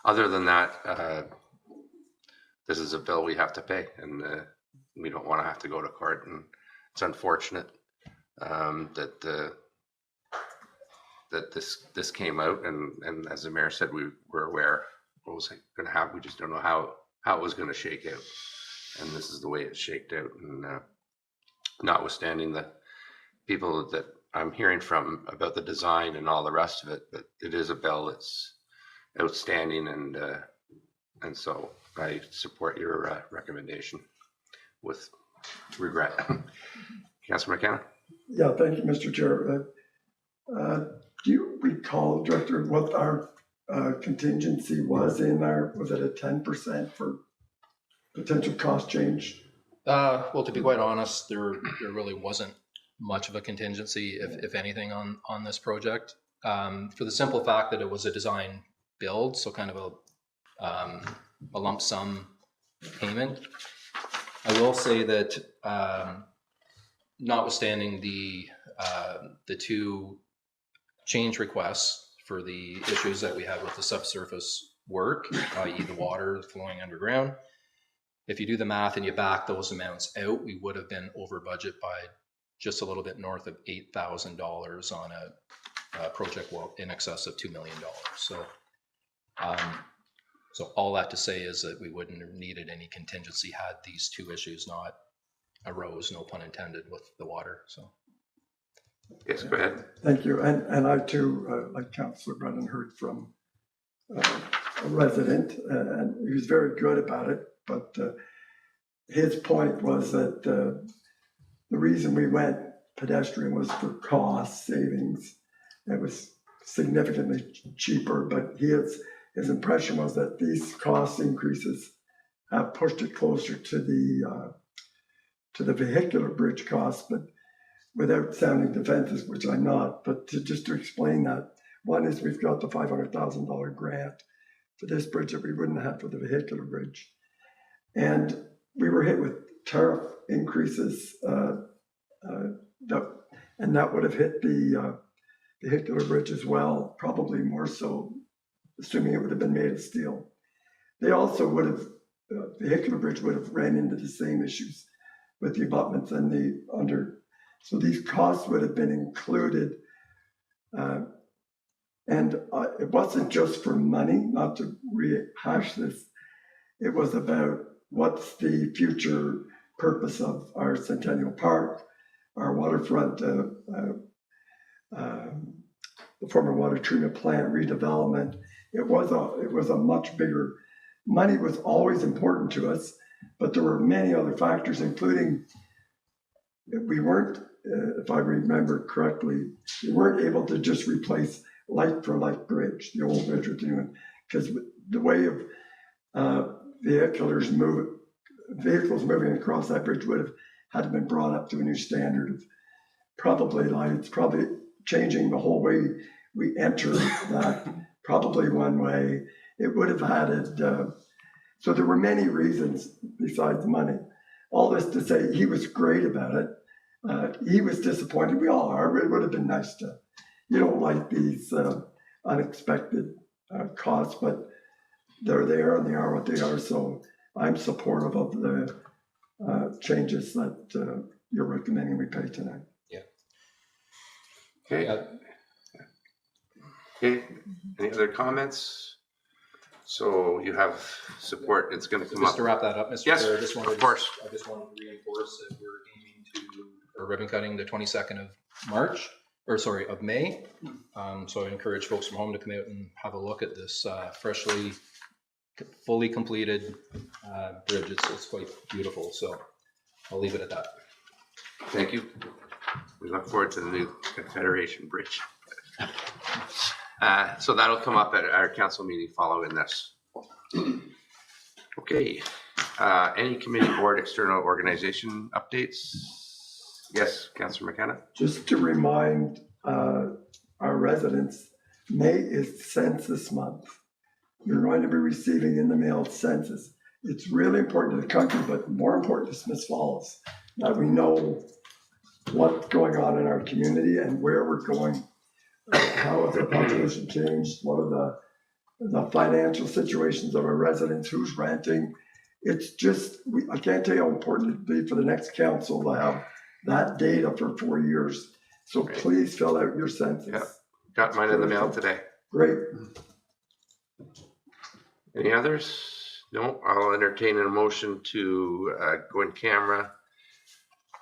Other than that, this is a bill we have to pay, and we don't want to have to go to court. And it's unfortunate that this came out, and as the mayor said, we were aware what was going to happen. We just don't know how it was going to shake out, and this is the way it shaked out. And notwithstanding the people that I'm hearing from about the design and all the rest of it, but it is a bill that's outstanding, and so I support your recommendation with regret. Councilor McKenna? Yeah, thank you, Mr. Chair. Do you recall, Director, what our contingency was was it a 10% for potential cost change? Well, to be quite honest, there really wasn't much of a contingency, if anything, on this project, for the simple fact that it was a design build, so kind of a lump sum payment. I will say that notwithstanding the two change requests for the issues that we had with the subsurface work, i.e. the water flowing underground, if you do the math and you back those amounts out, we would have been over budget by just a little bit north of $8,000 on a project well in excess of $2 million. So all that to say is that we wouldn't have needed any contingency had these two issues not arose, no pun intended, with the water. So yes, go ahead. Thank you. And I too, like Councillor Brennan, heard from a resident, and he was very good about it. But his point was that the reason we went pedestrian was for cost savings. It was significantly cheaper, but his impression was that these cost increases have pushed it closer to the vehicular bridge costs, but without sounding defensive, which I'm not. But just to explain that, one is we've got the $500,000 grant for this bridge that we wouldn't have for the vehicular bridge. And we were hit with tariff increases, and that would have hit the vehicular bridge as well, probably more so, assuming it would have been made of steel. They also would have, vehicular bridge would have ran into the same issues with the abutments and so these costs would have been included. And it wasn't just for money, not to rehash this, it was about what's the future purpose of our Centennial Park, our waterfront, the former water treatment plant redevelopment. It was a much bigger, money was always important to us, but there were many other factors, including we weren't, if I remember correctly, we weren't able to just replace like for like bridge, the old bridge with the new one, because the way of vehicles moving across that bridge would have had to been brought up to a new standard of probably lights, probably changing the whole way we enter that, probably one way. It would have added, so there were many reasons besides money. All this to say, he was great about it. He was disappointed. We all are. It would have been nice to, you don't like these unexpected costs, but they're there and they are what they are. So I'm supportive of the changes that you're recommending we pay tonight. yeah. Okay. Okay. Any other comments? So you have support. It's going to come Just up. to wrap that up, Mr. Yes, Chair, I just wanted of course. I just wanted to reinforce that we're aiming to, or ribbon cutting the 22nd of March, or sorry, of May. So I encourage folks from home to come out and have a look at this freshly, fully completed bridge. It's quite beautiful. So I'll leave it at that. Thank you. We look forward to the new Confederation Bridge. So that'll come up at our council meeting following this. Okay. Any committee, board, external organization updates? Yes, Councillor McKenna. Just to remind our residents, May is census month. You're going to be receiving in the mail census. It's really important to the country, but more important to Smith Falls, that we know what's going on in our community and where we're going. How has our population changed? What are the financial situations of our residents? Who's renting? It's just, I can't tell you how important it'd be for the next council to have that data for 4 years. So Great. please fill out your census. Yep. Got mine in the mail today. Great. Any others? No, I'll entertain a motion to go in camera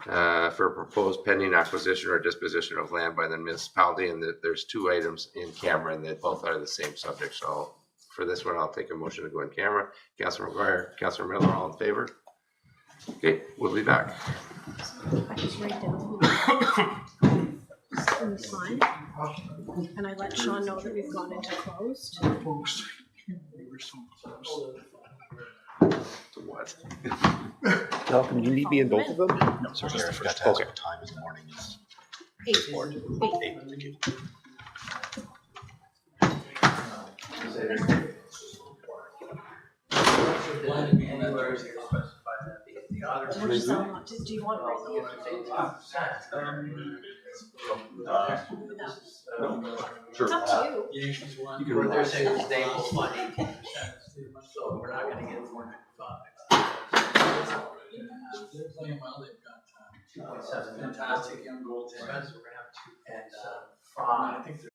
for a proposed pending acquisition or disposition of land by the municipality. And there's 2 items in camera and they both are the same subject. So for this one, I'll take a motion to go in camera. Councillor McGuire, Councillor Miller, all in favor? Okay, we'll be back. I just write down. And sign. And I let Sean know that we've gone into closed. To what? Malcolm, you need me in both of them? No, sorry, I forgot to ask what time in the morning is. 8. Thank you. Do you want to write Sure. It's up to you. You can They're saying they will fund 18%, so we're not gonna get 495. They're playing well, they've got 2.7 fantastic young goaltenders. We're gonna have 2 and 5. I think they're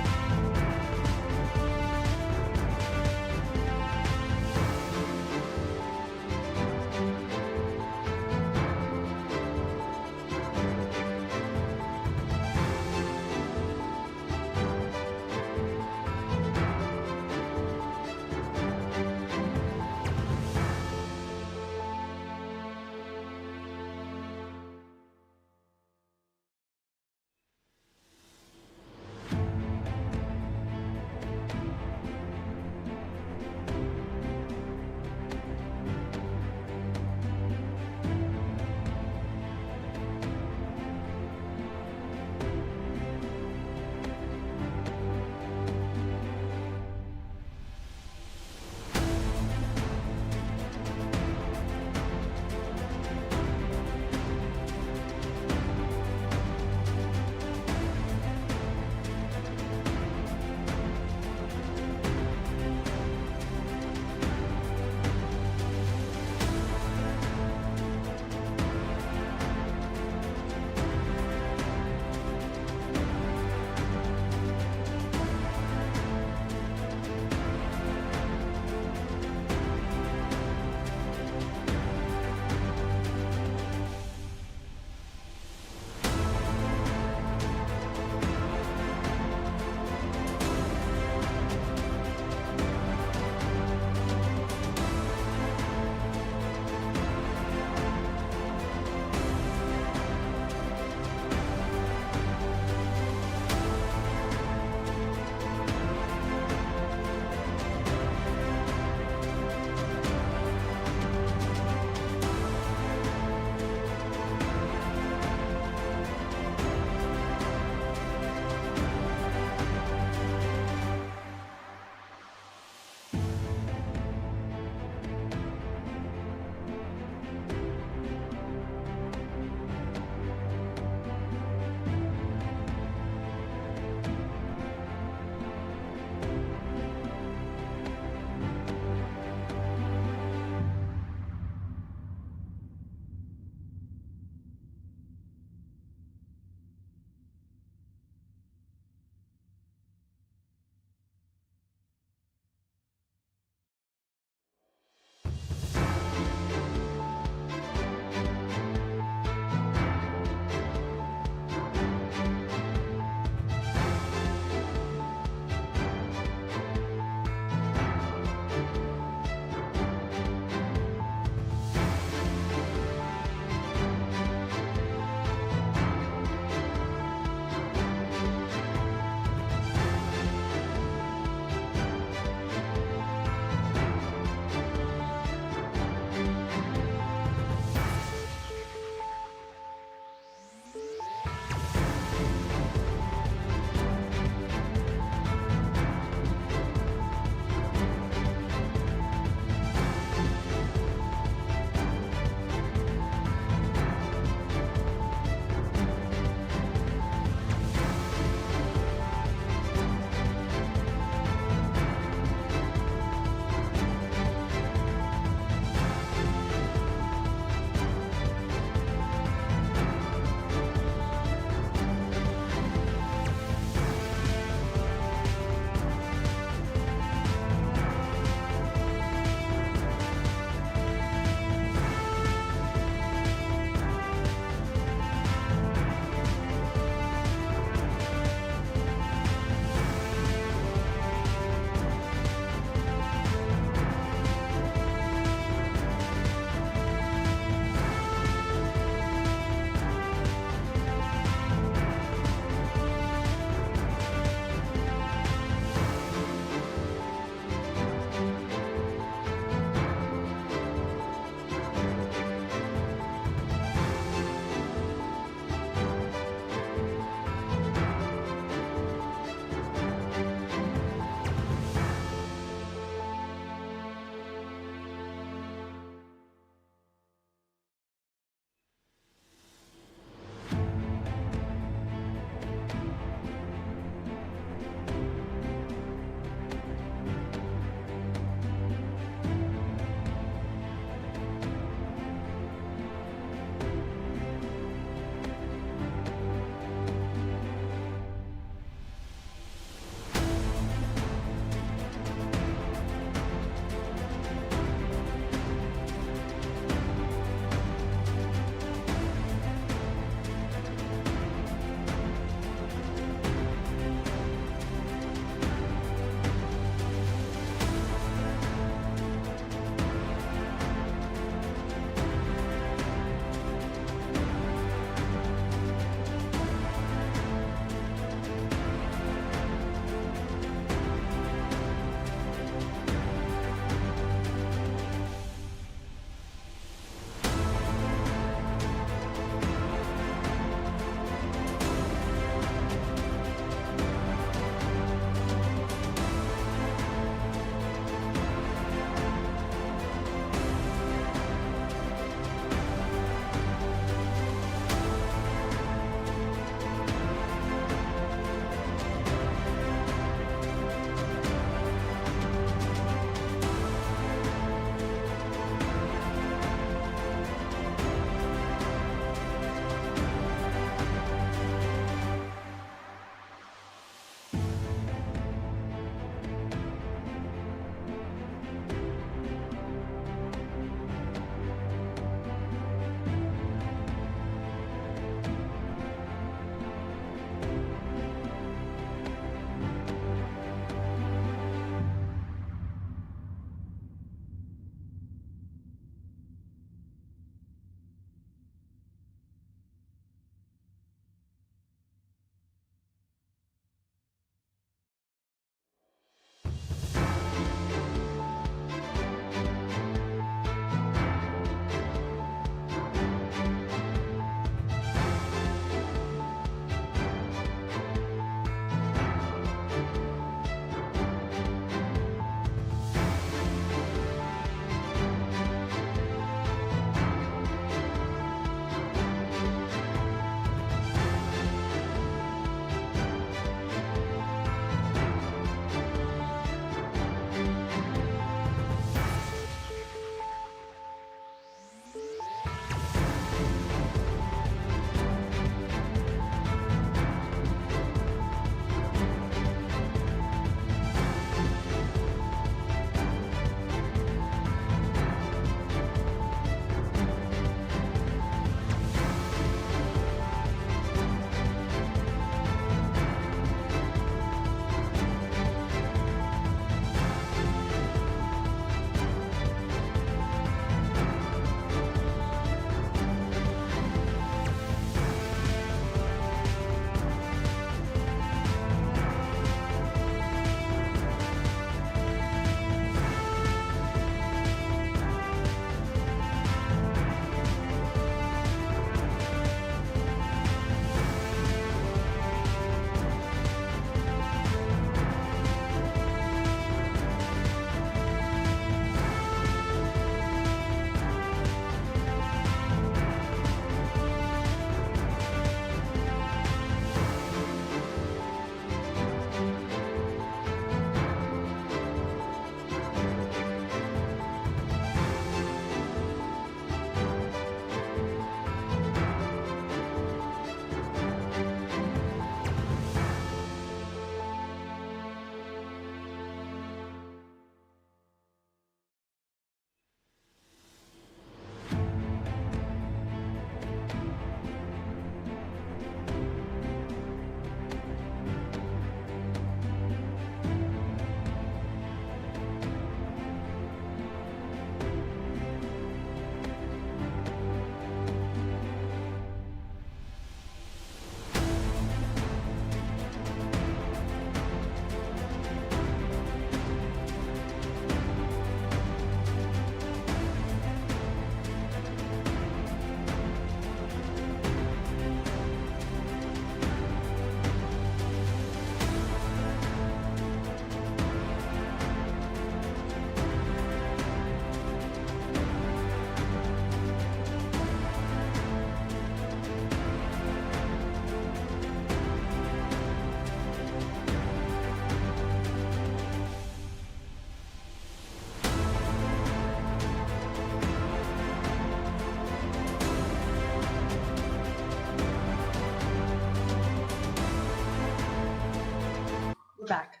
back.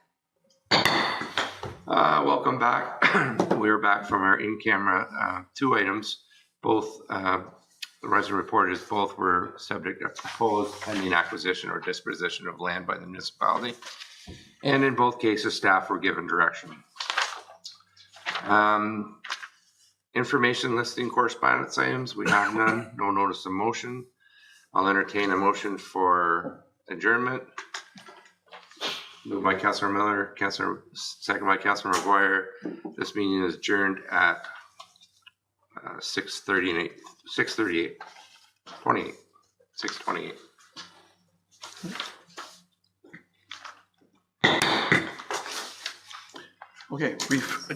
Welcome back. We're back from our in-camera 2 items. Both, the resident report is both were subject to proposed pending acquisition or disposition of land by the municipality. And in both cases, staff were given direction. Information listing correspondence items, we have none. No notice of motion. I'll entertain a motion for adjournment. Moved by Councilor Miller, second by Councilor McGuire. This meeting is adjourned at 6:38. Okay, brief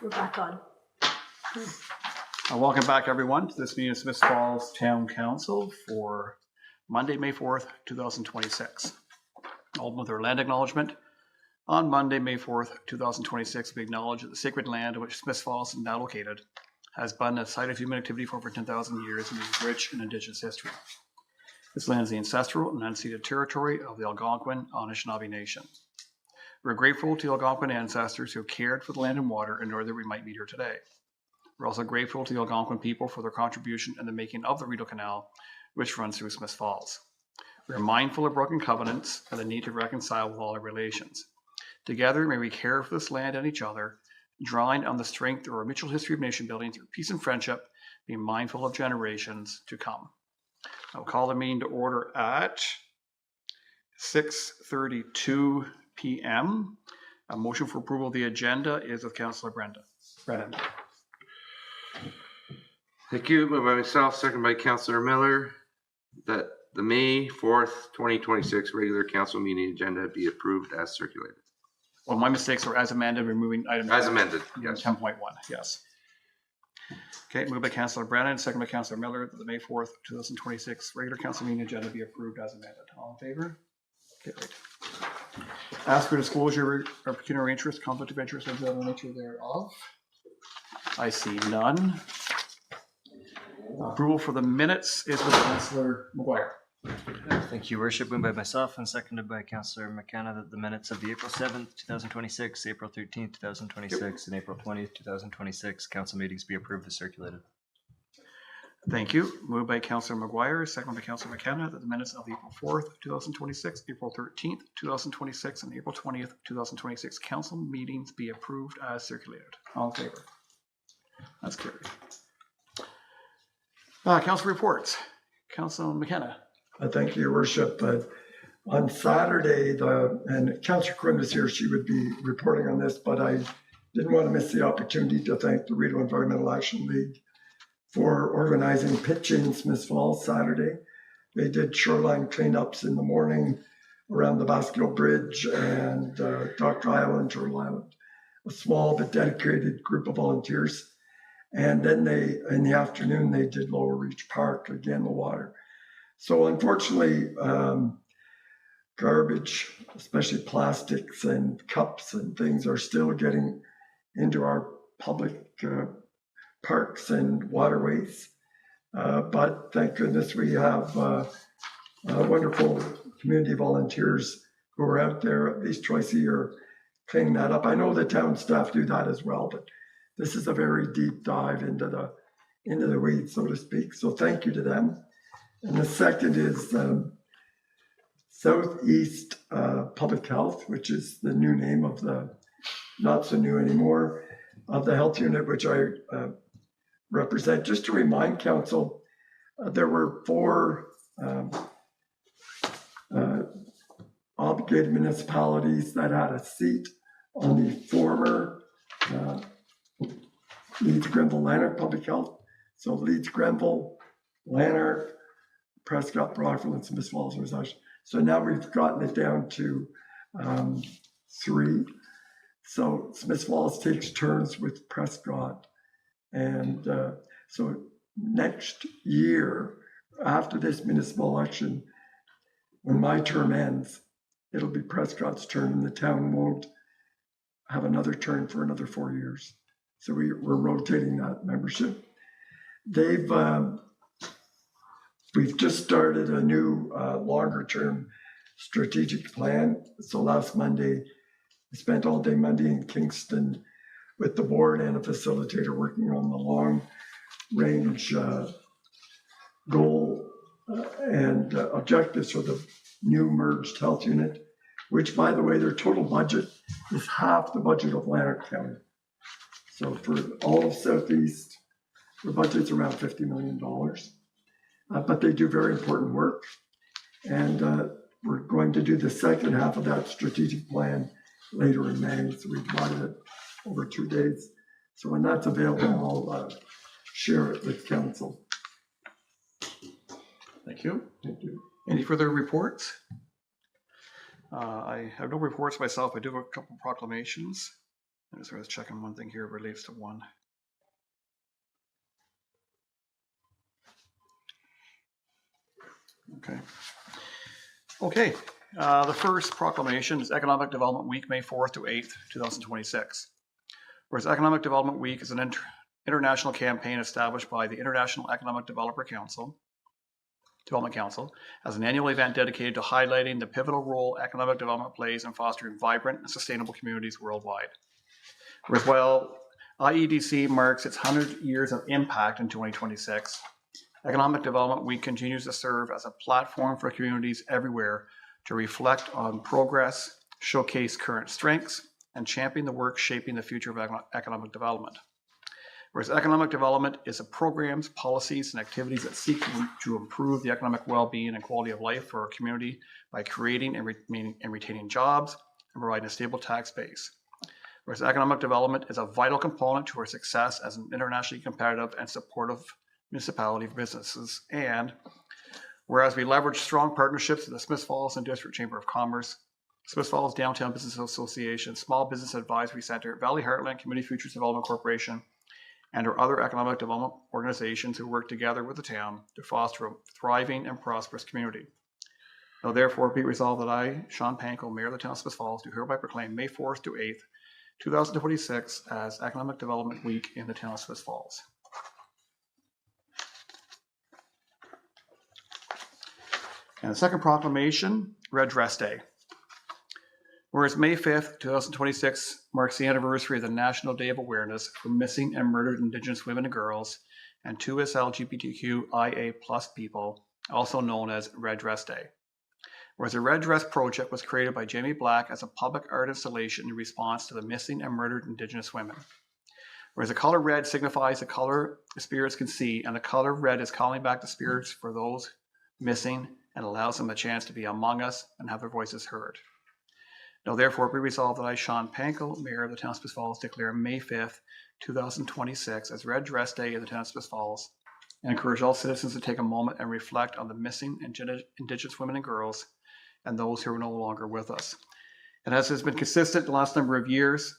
We're back on. Welcome back, everyone, to this meeting of Smith Falls Town Council for Monday, May 4th, 2026. All with our land acknowledgement. On Monday, May 4th, 2026, we acknowledge that the sacred land in which Smith Falls is now located has been a site of human activity for over 10,000 years and is rich in Indigenous history. This land is the ancestral and unceded territory of the Algonquin Anishinaabe Nation. We're grateful to the Algonquin ancestors who cared for the land and water in order that we might be here today. We're also grateful to the Algonquin people for their contribution in the making of the Rideau Canal, which runs through Smiths Falls. We are mindful of broken covenants and the need to reconcile with all our relations. Together, may we care for this land and each other, drawing on the strength of our mutual history of nation building through peace and friendship, being mindful of generations to come. I'll call the meeting to order at 6:32 p.m. A motion for approval of the agenda is with Councillor Brennan. Thank you. Moved by myself, second by Councillor Miller, that the May 4th, 2026 regular council meeting agenda be approved as circulated. Well, my mistakes were as amended, removing item. As amended, yes. 10.1, yes. Okay, moved by Councillor Brennan, second by Councillor Miller, that the May 4th, 2026 regular council meeting agenda be approved as amended. All in favor? Okay, great. Ask for disclosure of pecuniary interest, conflict of interest, and the nature thereof. I see none. Approval for the minutes is with Councillor McGuire. Thank you, Worship. Moved by myself and seconded by Councillor McKenna that the minutes of the April 7th, 2026, April 13th, 2026, and April 20th, 2026 council meetings be approved as circulated. Thank you. Moved by Councillor McGuire, seconded by Councillor McKenna that the minutes of the April 4th, 2026, April 13th, 2026, and April 20th, 2026 council meetings be approved as circulated. All in favor? That's carried. Council reports. Councillor McKenna. Thank you, Your Worship. On Saturday, and Councillor Quinn was here, she would be reporting on this, but I didn't want to miss the opportunity to thank the Rideau Environmental Action League for organizing Pitch in Smiths Falls Saturday. They did shoreline cleanups in the morning around the Basquiat Bridge and Dr. Island, Turtle Island, a small but dedicated group of volunteers. And then in the afternoon, they did Lower Reach Park, again, the water. So unfortunately, garbage, especially plastics and cups and things, are still getting into our public parks and waterways. But thank goodness we have wonderful community volunteers who are out there at least twice a year cleaning that up. I know the town staff do that as well, but this is a very deep dive into the weeds, so to speak. So thank you to them. And the second is Southeast Public Health, which is the new name of the, not so new anymore, of the health unit, which I represent. Just to remind council, there were 4 obligated municipalities that had a seat on the former Leeds, Grenville, Lanark Public Health. So Leeds, Grenville, Lanark, Prescott, Brockville, and Smiths Falls was us. So now we've gotten it down to 3. So Smiths Falls takes turns with Prescott. And so next year, after this municipal election, when my term ends, it'll be Prescott's turn and the town won't have another turn for another 4 years. So we're rotating that membership. We've just started a new longer term strategic plan. So last Monday, I spent all day Monday in Kingston with the board and a facilitator working on the long range goal and objectives for the new merged health unit, which, by the way, their total budget is half the budget of Lanark County. So for all of Southeast, the budget's around $50 million. But they do very important work. And we're going to do the second half of that strategic plan later in May. So we divided it over 2 days. So when that's available, I'll share it with council. Thank you. Thank you. Any further reports? I have no reports myself. I do have a couple proclamations. I just was checking one thing here, it relates to one. Okay. The first proclamation is Economic Development Week, May 4th to 8th, 2026. Whereas Economic Development Week is an international campaign established by the International Economic Development Council as an annual event dedicated to highlighting the pivotal role economic development plays in fostering vibrant and sustainable communities worldwide. Whereas while IEDC marks its 100 years of impact in 2026, Economic Development Week continues to serve as a platform for communities everywhere to reflect on progress, showcase current strengths, and champion the work shaping the future of economic development. Whereas economic development is a programs, policies, and activities that seek to improve the economic well-being and quality of life for our community by creating and retaining jobs and providing a stable tax base. Whereas economic development is a vital component to our success as an internationally competitive and supportive municipality for businesses. And whereas we leverage strong partnerships with the Smith Falls and District Chamber of Commerce, Smith Falls Downtown Business Association, Small Business Advisory Center, Valley Heartland Community Futures Development Corporation, and our other economic development organizations who work together with the town to foster a thriving and prosperous community. Now therefore be resolved that I, Sean Panko, Mayor of the Town of Smith Falls, do hereby proclaim May 4th to 8th, 2026 as Economic Development Week in the Town of Smith Falls. And the second proclamation, Red Dress Day. Whereas May 5th, 2026 marks the anniversary of the National Day of Awareness for Missing and Murdered Indigenous Women and Girls and 2S LGBTQIA+ people, also known as Red Dress Day. Whereas the Red Dress Project was created by Jamie Black as a public art installation in response to the missing and murdered Indigenous women. Whereas the color red signifies the color the spirits can see, and the color red is calling back the spirits for those missing and allows them a chance to be among us and have their voices heard. Now therefore be resolved that I, Sean Panko, Mayor of the Town of Smith Falls, declare May 5th, 2026 as Red Dress Day in the Town of Smith Falls, and encourage all citizens to take a moment and reflect on the missing Indigenous women and girls and those who are no longer with us. And as has been consistent the last number of years,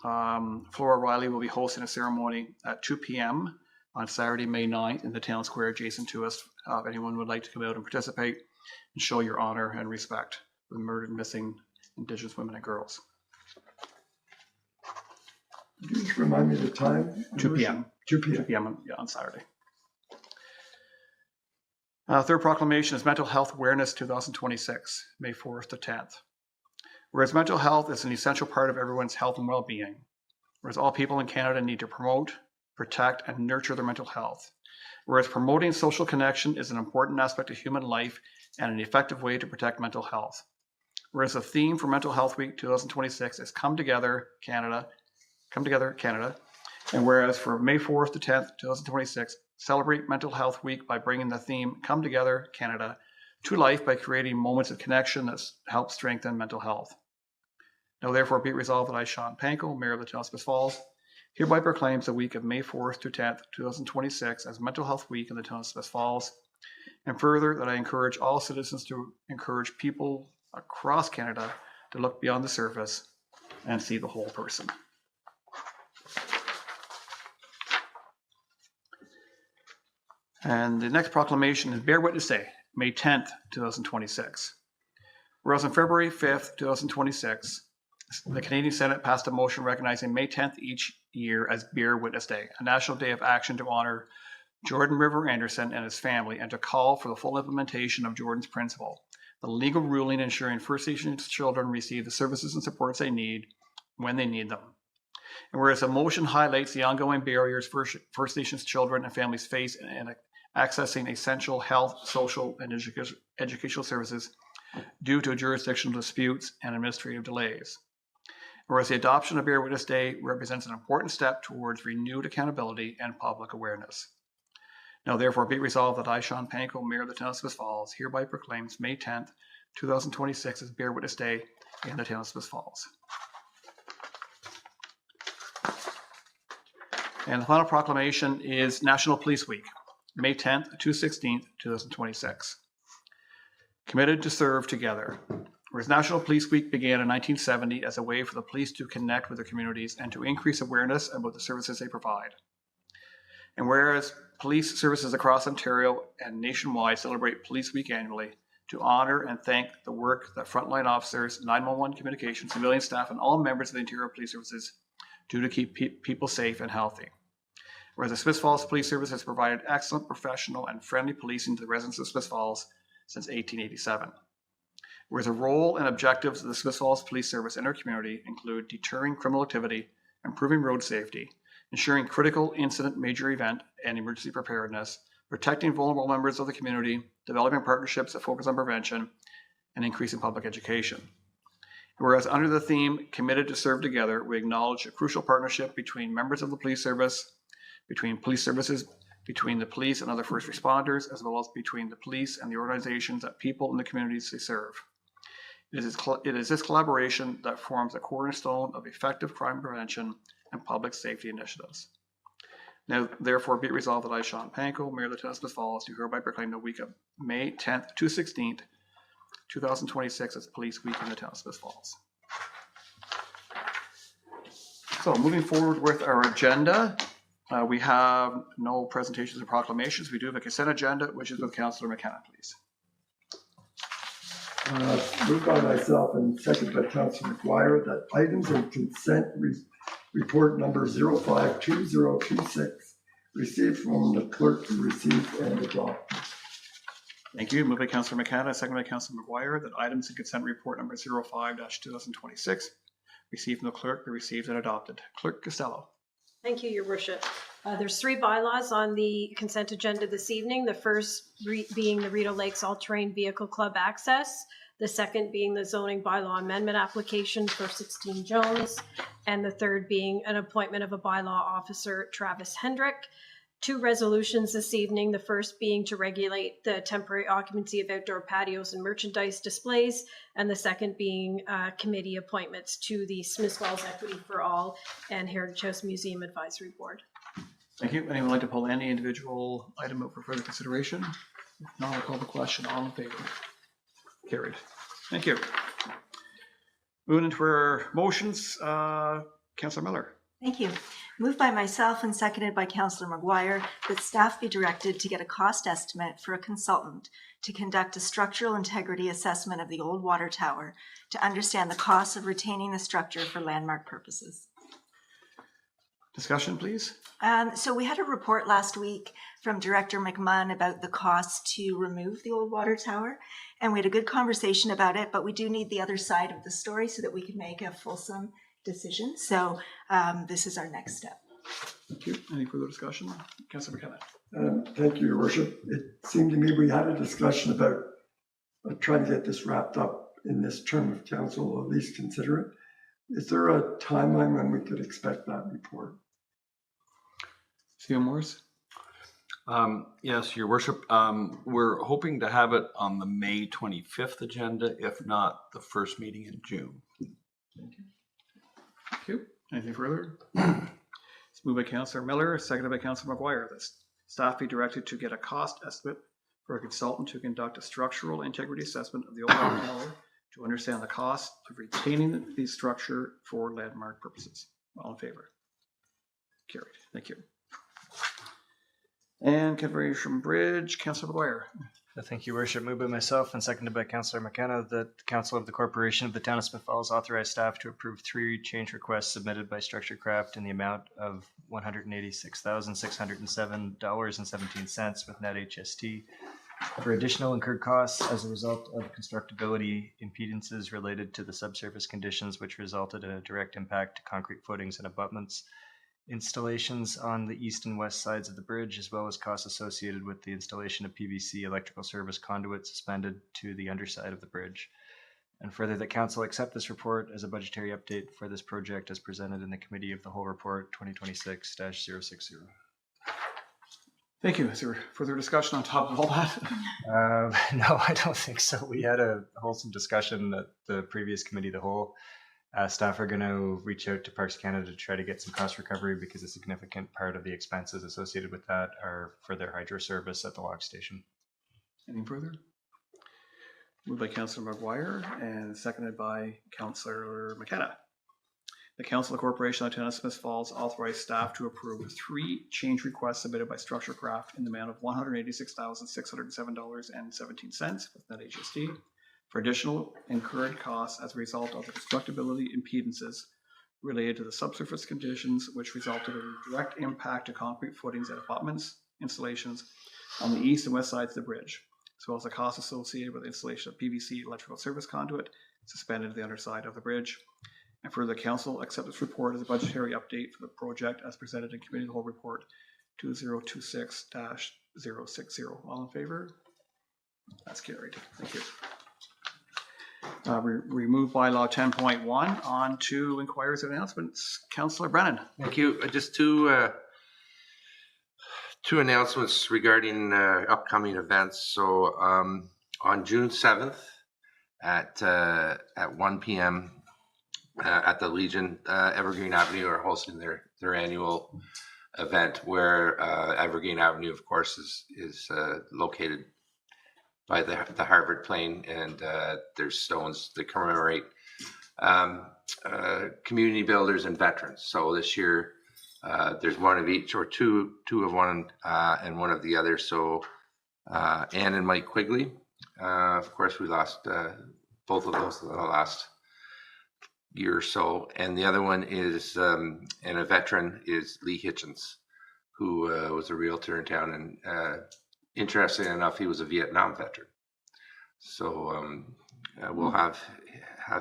Flora Riley will be hosting a ceremony at 2 p.m. on Saturday, May 9th in the town square adjacent to us. If anyone would like to come out and participate and show your honor and respect for the murdered, missing Indigenous women and girls. Could you just remind me the time? 2 p.m. 2 p.m. 2 p.m. on Saturday. Third proclamation is Mental Health Awareness 2026, May 4th to 10th. Whereas mental health is an essential part of everyone's health and well-being, whereas all people in Canada need to promote, protect, and nurture their mental health. Whereas promoting social connection is an important aspect of human life and an effective way to protect mental health. Whereas the theme for Mental Health Week 2026 is Come Together Canada, and whereas for May 4th to 10th, 2026, celebrate Mental Health Week by bringing the theme Come Together Canada to life by creating moments of connection that help strengthen mental health. Now therefore be it resolved that I, Sean Panko, Mayor of the Town of Smith Falls, hereby proclaims the week of May 4th to 10th, 2026 as Mental Health Week in the Town of Smith Falls, and further that I encourage all citizens to encourage people across Canada to look beyond the surface and see the whole person. And the next proclamation is Bear Witness Day, May 10th, 2026. Whereas on February 5th, 2026, the Canadian Senate passed a motion recognizing May 10th each year as Bear Witness Day, a national day of action to honor Jordan River Anderson and his family and to call for the full implementation of Jordan's Principle, the legal ruling ensuring First Nations children receive the services and supports they need when they need them. And whereas the motion highlights the ongoing barriers First Nations children and families face in accessing essential health, social, and educational services due to jurisdictional disputes and administrative delays. Whereas the adoption of Bear Witness Day represents an important step towards renewed accountability and public awareness. Now therefore be resolved that I, Sean Panko, Mayor of the Town of Smith Falls, hereby proclaims May 10th, 2026 as Bear Witness Day in the Town of Smith Falls. And the final proclamation is National Police Week, May 10th to 16th, 2026. Committed to serve together. Whereas National Police Week began in 1970 as a way for the police to connect with their communities and to increase awareness about the services they provide. And whereas police services across Ontario and nationwide celebrate Police Week annually to honor and thank the work that frontline officers, 911 communications, civilian staff, and all members of the Ontario Police Services do to keep people safe and healthy. Whereas the Smith Falls Police Service has provided excellent, professional, and friendly policing to the residents of Smith Falls since 1887. Whereas the role and objectives of the Smith Falls Police Service in our community include deterring criminal activity, improving road safety, ensuring critical incident, major event, and emergency preparedness, protecting vulnerable members of the community, developing partnerships that focus on prevention, and increasing public education. Whereas under the theme, Committed to Serve Together, we acknowledge a crucial partnership between members of the police service, between police services, between the police and other first responders, as well as between the police and the organizations that people in the communities they serve. It is this collaboration that forms a cornerstone of effective crime prevention and public safety initiatives. Now, therefore, be it resolved that I, Sean Panko, Mayor of the Town of Smith Falls, do hereby proclaim the week of May 10th to 16th, 2026 as Police Week in the Town of Smith Falls. So, moving forward with our agenda, we have no presentations or proclamations. We do have a consent agenda, which is with Councillor McKenna, please. Moved by myself and seconded by Councillor McGuire that items in consent report number 052026 received from the clerk be received and adopted. Thank you. Moved by Councillor McKenna, seconded by Councillor McGuire, that items in consent report number 05-2026 received from the clerk be received and adopted. Clerk Costello. Thank you, Your Worship. There's 3 bylaws on the consent agenda this evening. The first being the Rideau Lakes All-Terrain Vehicle Club access. The second being the zoning bylaw amendment application for 16 Jones. And the third being an appointment of a bylaw officer, Travis Hendrick. 2 resolutions this evening. The first being to regulate the temporary occupancy of outdoor patios and merchandise displays. And the second being committee appointments to the Smith Falls Equity for All and Heritage House Museum Advisory Board. Thank you. Anyone like to pull any individual item up for further consideration? If not, I'll call the question. All in favor? Carried. Thank you. Moving into our motions, Councillor Miller. Thank you. Moved by myself and seconded by Councillor McGuire that staff be directed to get a cost estimate for a consultant to conduct a structural integrity assessment of the old water tower to understand the cost of retaining the structure for landmark purposes. Discussion, please. So we had a report last week from Director McMahon about the cost to remove the old water tower, and we had a good conversation about it, but we do need the other side of the story so that we can make a fulsome decision. So this is our next step. Thank you. Any further discussion? Councillor McKenna. Thank you, Your Worship. It seemed to me we had a discussion about trying to get this wrapped up in this term of council, or at least consider it. Is there a timeline when we could expect that report? CEO Morris. Yes, Your Worship. We're hoping to have it on the May 25th agenda, if not the first meeting in June. Thank you. Thank you. Anything further? It's moved by Councillor Miller, seconded by Councillor McGuire. That staff be directed to get a cost estimate for a consultant to conduct a structural integrity assessment of the old water tower to understand the cost of retaining the structure for landmark purposes. All in favor? Carried. Thank you. And Confederation Bridge, Councillor McGuire. Thank you, Worship. Moved by myself and seconded by Councillor McKenna that the Council of the Corporation of the Town of Smith Falls authorize staff to approve 3 change requests submitted by StructureCraft in the amount of $186,607.17 with net HST for additional incurred costs as a result of constructability impedances related to the subsurface conditions which resulted in a direct impact to concrete footings and abutments, installations on the east and west sides of the bridge, as well as costs associated with the installation of PVC electrical service conduit suspended to the underside of the bridge. And further, that Council accept this report as a budgetary update for this project as presented in the Committee of the Whole Report 2026-060. Thank you. Is there further discussion on top of all that? No, I don't think so. We had a wholesome discussion at the previous Committee of the Whole. Staff are going to reach out to Parks Canada to try to get some cost recovery because a significant part of the expenses associated with that are for their hydro service at the lock station. Any further? Moved by Councillor McGuire and seconded by Councillor McKenna. The Council of the Corporation of the Town of Smith Falls authorized staff to approve 3 change requests submitted by StructureCraft in the amount of $186,607.17 with net HST for additional incurred costs as a result of the constructability impedances related to the subsurface conditions which resulted in a direct impact to concrete footings and abutments installations on the east and west sides of the bridge, as well as the costs associated with the installation of PVC electrical service conduit suspended to the underside of the bridge. And further, council accept this report as a budgetary update for the project as presented in Committee of the Whole Report 2026-060. All in favor? That's carried. Thank you. Remove bylaw 10.1 on to inquiries and announcements. Councillor Brennan. Thank you. Just two announcements regarding upcoming events. So on June 7th at 1 p.m. At the Legion, Evergreen Avenue are hosting their annual event where Evergreen Avenue, of course, is located by the Harvard Plain, and there's stones that commemorate community builders and veterans. So this year there's one of each, or two of one and one of the other. So Ann and Mike Quigley, of course, we lost both of those in the last year or so, and the other one is and a veteran is Lee Hitchens, who was a realtor in town, and interesting enough, he was a Vietnam veteran. So we'll have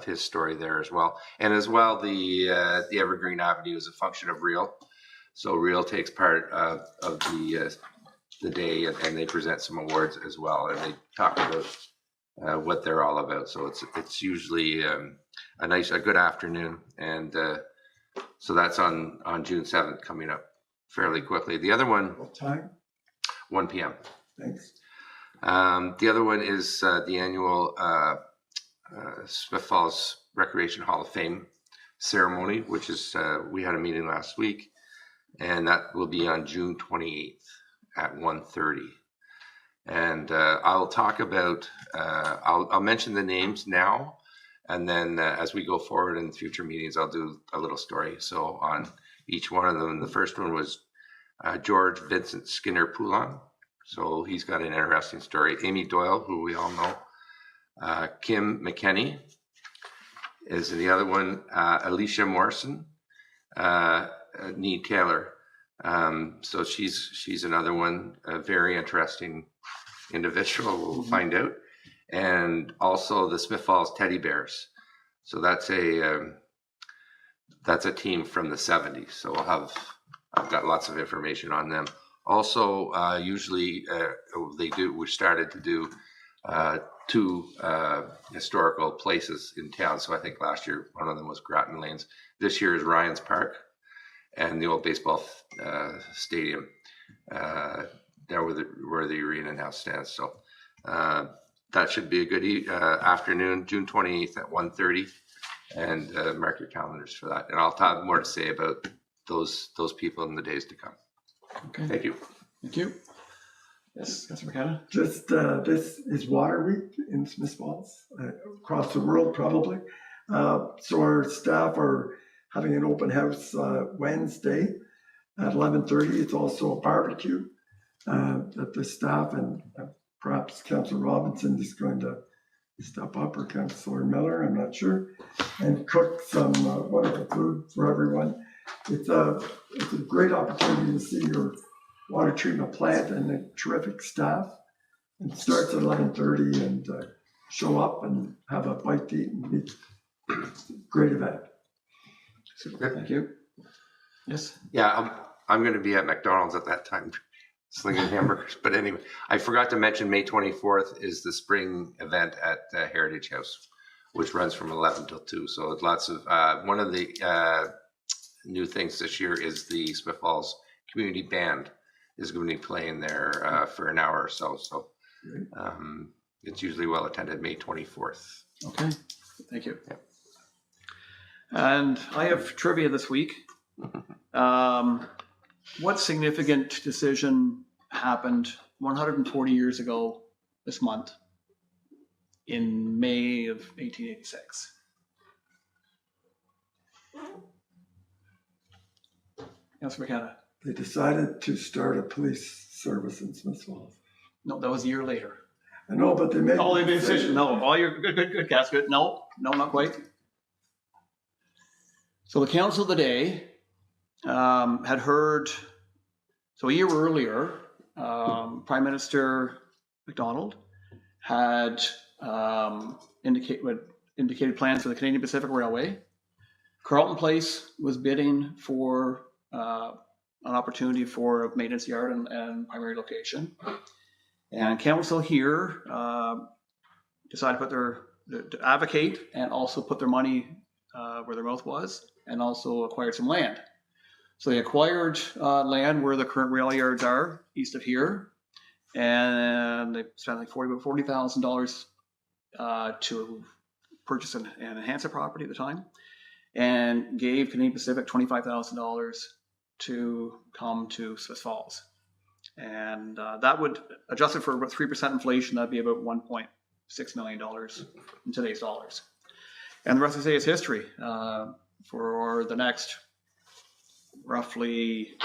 his story there as well. And as well, the Evergreen Avenue is a function of Real. So Real takes part of the day, and they present some awards as well, and they talk about what they're all about. So it's usually a good afternoon, and so that's on June 7th, coming up fairly quickly. The other one, What time? 1 p.m. Thanks. The other one is the annual Smith Falls Recreation Hall of Fame ceremony, which is we had a meeting last week, and that will be on June 28th at 1:30. And I'll talk about I'll mention the names now, and then as we go forward in future meetings, I'll do a little story so on each one of them. The first one was George Vincent Skinner Poulon. So he's got an interesting story. Amy Doyle, who we all know. Kim McKenney is the other one. Alicia Morrison. Nee Taylor. So she's another one, a very interesting individual, we'll find out. And also the Smith Falls Teddy Bears. So that's a team from the 70s. So I've got lots of information on them. Also, usually we started to do two historical places in town. So I think last year one of them was Groton Lanes. This year is Ryan's Park and the old baseball stadium there where the arena now stands. So that should be a good afternoon, June 28th at 1:30, and mark your calendars for that. And I'll have more to say about those people in the days to come. Okay. Thank you. Thank you. Yes, Councilor McKenna. Just this is Water Week in Smith Falls, across the world probably. So our staff are having an open house Wednesday at 11:30. It's also a barbecue that the staff and perhaps Councillor Robinson is going to step up, or Councillor Miller, I'm not sure, and cook some wonderful food for everyone. It's a great opportunity to see your water treatment plant and the terrific staff. It starts at 11:30, and show up and have a bite to eat and meet. Great event. Super. Thank you. Yes. Yeah, I'm going to be at McDonald's at that time, slinging hamburgers. But anyway, I forgot to mention May 24th is the spring event at Heritage House, which runs from 11 till 2. So it's lots of one of the new things this year is the Smith Falls Community Band is going to be playing there for an hour or so. So it's usually well attended, May 24th. Okay, thank you. Yeah. And I have trivia this week. What significant decision happened 140 years ago this month in May of 1886? Councilor McKenna. They decided to start a police service in Smith Falls. No, that was a year later. I know, but they made the decision. No, all your good, Cass. Good. No, not quite. So the council today had heard, so a year earlier, Prime Minister MacDonald had indicated plans for the Canadian Pacific Railway. Carleton Place was bidding for an opportunity for a maintenance yard and primary location. And council here decided to advocate and also put their money where their mouth was, and also acquired some land. So they acquired land where the current rail yards are, east of here, and they spent like $40,000 to purchase and enhance the property at the time, and gave Canadian Pacific $25,000 to come to Smith Falls. And that would, adjusted for about 3% inflation, that'd be about $1.6 million in today's dollars. And the rest of the day is history. For the next roughly,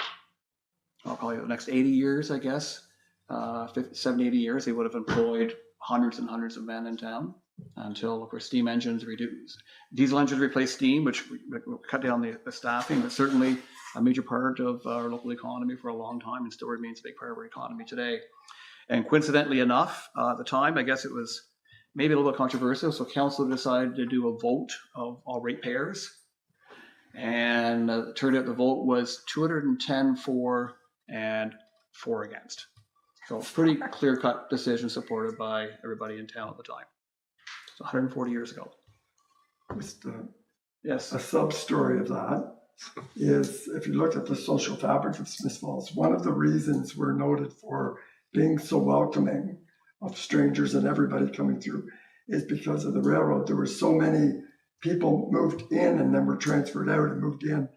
probably the next 80 years, I guess, 70, 80 years, they would have employed hundreds and hundreds of men in town until, of course, steam engines reduced. Diesel engines replaced steam, which cut down the staffing, but certainly a major part of our local economy for a long time, and still remains a big part of our economy today. And coincidentally enough, at the time, I guess it was maybe a little bit controversial, so council decided to do a vote of all ratepayers. And it turned out the vote was 210 for and 4 against. So pretty clear-cut decision supported by everybody in town at the time. So 140 years ago. Just Yes. a sub-story of that is, if you look at the social fabric of Smith Falls, one of the reasons we're noted for being so welcoming of strangers and everybody coming through is because of the railroad. There were so many people moved in and then were transferred out and moved in,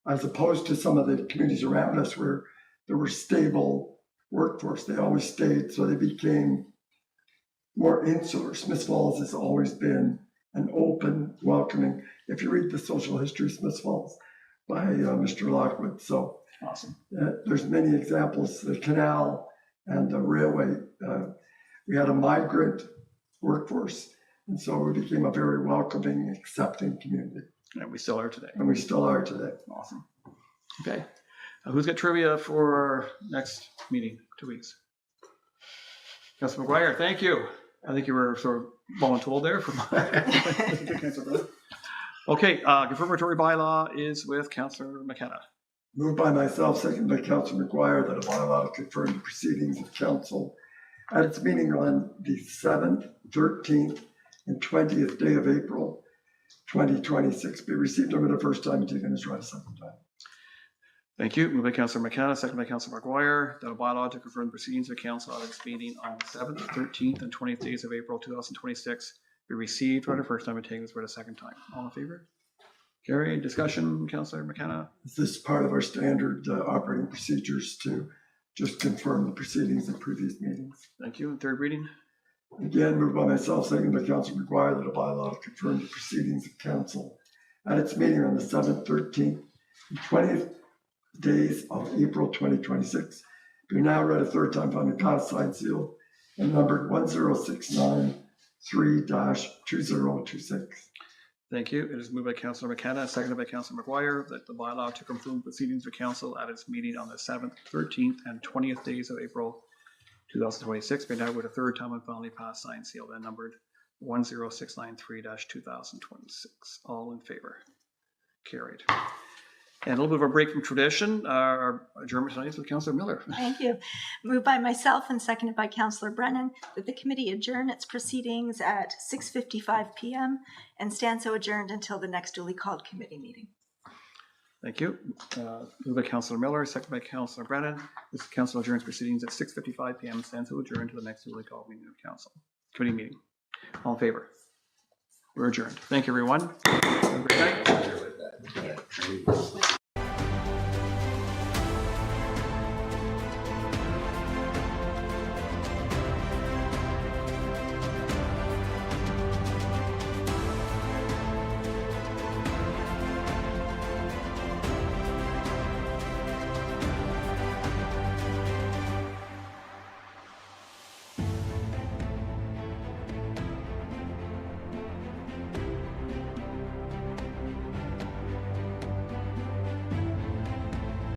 as opposed to some of the communities around us where there were stable workforce. They always stayed, so they became more insular. Smith Falls has always been an open, welcoming. If you read the social history of Smith Falls by Mr. Lockwood, so Awesome. there's many examples. The canal and the railway, we had a migrant workforce, and so we became a very welcoming, accepting community. And we still are today. And we still are today. Awesome. Okay. Who's got trivia for our next meeting, 2 weeks? Councilor McGuire, thank you. I think you were sort of voluntold there from Okay, confirmatory bylaw is with Councilor McKenna. Moved by myself, seconded by Councilor McGuire, that a bylaw to confirm the proceedings of council at its meeting on the 7th, 13th, and 20th day of April 2026 be received over the first time and taken as read a second time. Thank you. Moved by Councilor McKenna, seconded by Councilor McGuire, that a bylaw to confirm the proceedings of council at its meeting on the 7th, 13th, and 20th days of April 2026 be received for the first time and taken as read a second time. All in favor? Carried. Discussion, Councilor McKenna. This is part of our standard operating procedures to just confirm the proceedings of previous meetings. Thank you. And third reading. Again, moved by myself, seconded by Councilor McGuire, that a bylaw to confirm the proceedings of council at its meeting on the 7th, 13th, and 20th days of April 2026 be now read a third time, found passed, signed, sealed, and numbered 10693-2026. Thank you. It is moved by Councilor McKenna, seconded by Councilor McGuire, that the bylaw to confirm proceedings of council at its meeting on the 7th, 13th, and 20th days of April 2026 be now read a third time and finally passed, signed, sealed, and numbered 10693-2026. All in favor? Carried. And a little bit of a break from tradition, our adjournment tonight is with Councilor Miller. Thank you. Moved by myself and seconded by Councillor Brennan that the committee adjourn its proceedings at 6:55 p.m. and stand so adjourned until the next duly called committee meeting. Thank you. Moved by Councilor Miller, seconded by Councilor Brennan. This council adjourns proceedings at 6:55 p.m. Stands to adjourn to the next duly called meeting of council committee meeting. All in favor? We're adjourned. Thank you, everyone. Have a great night.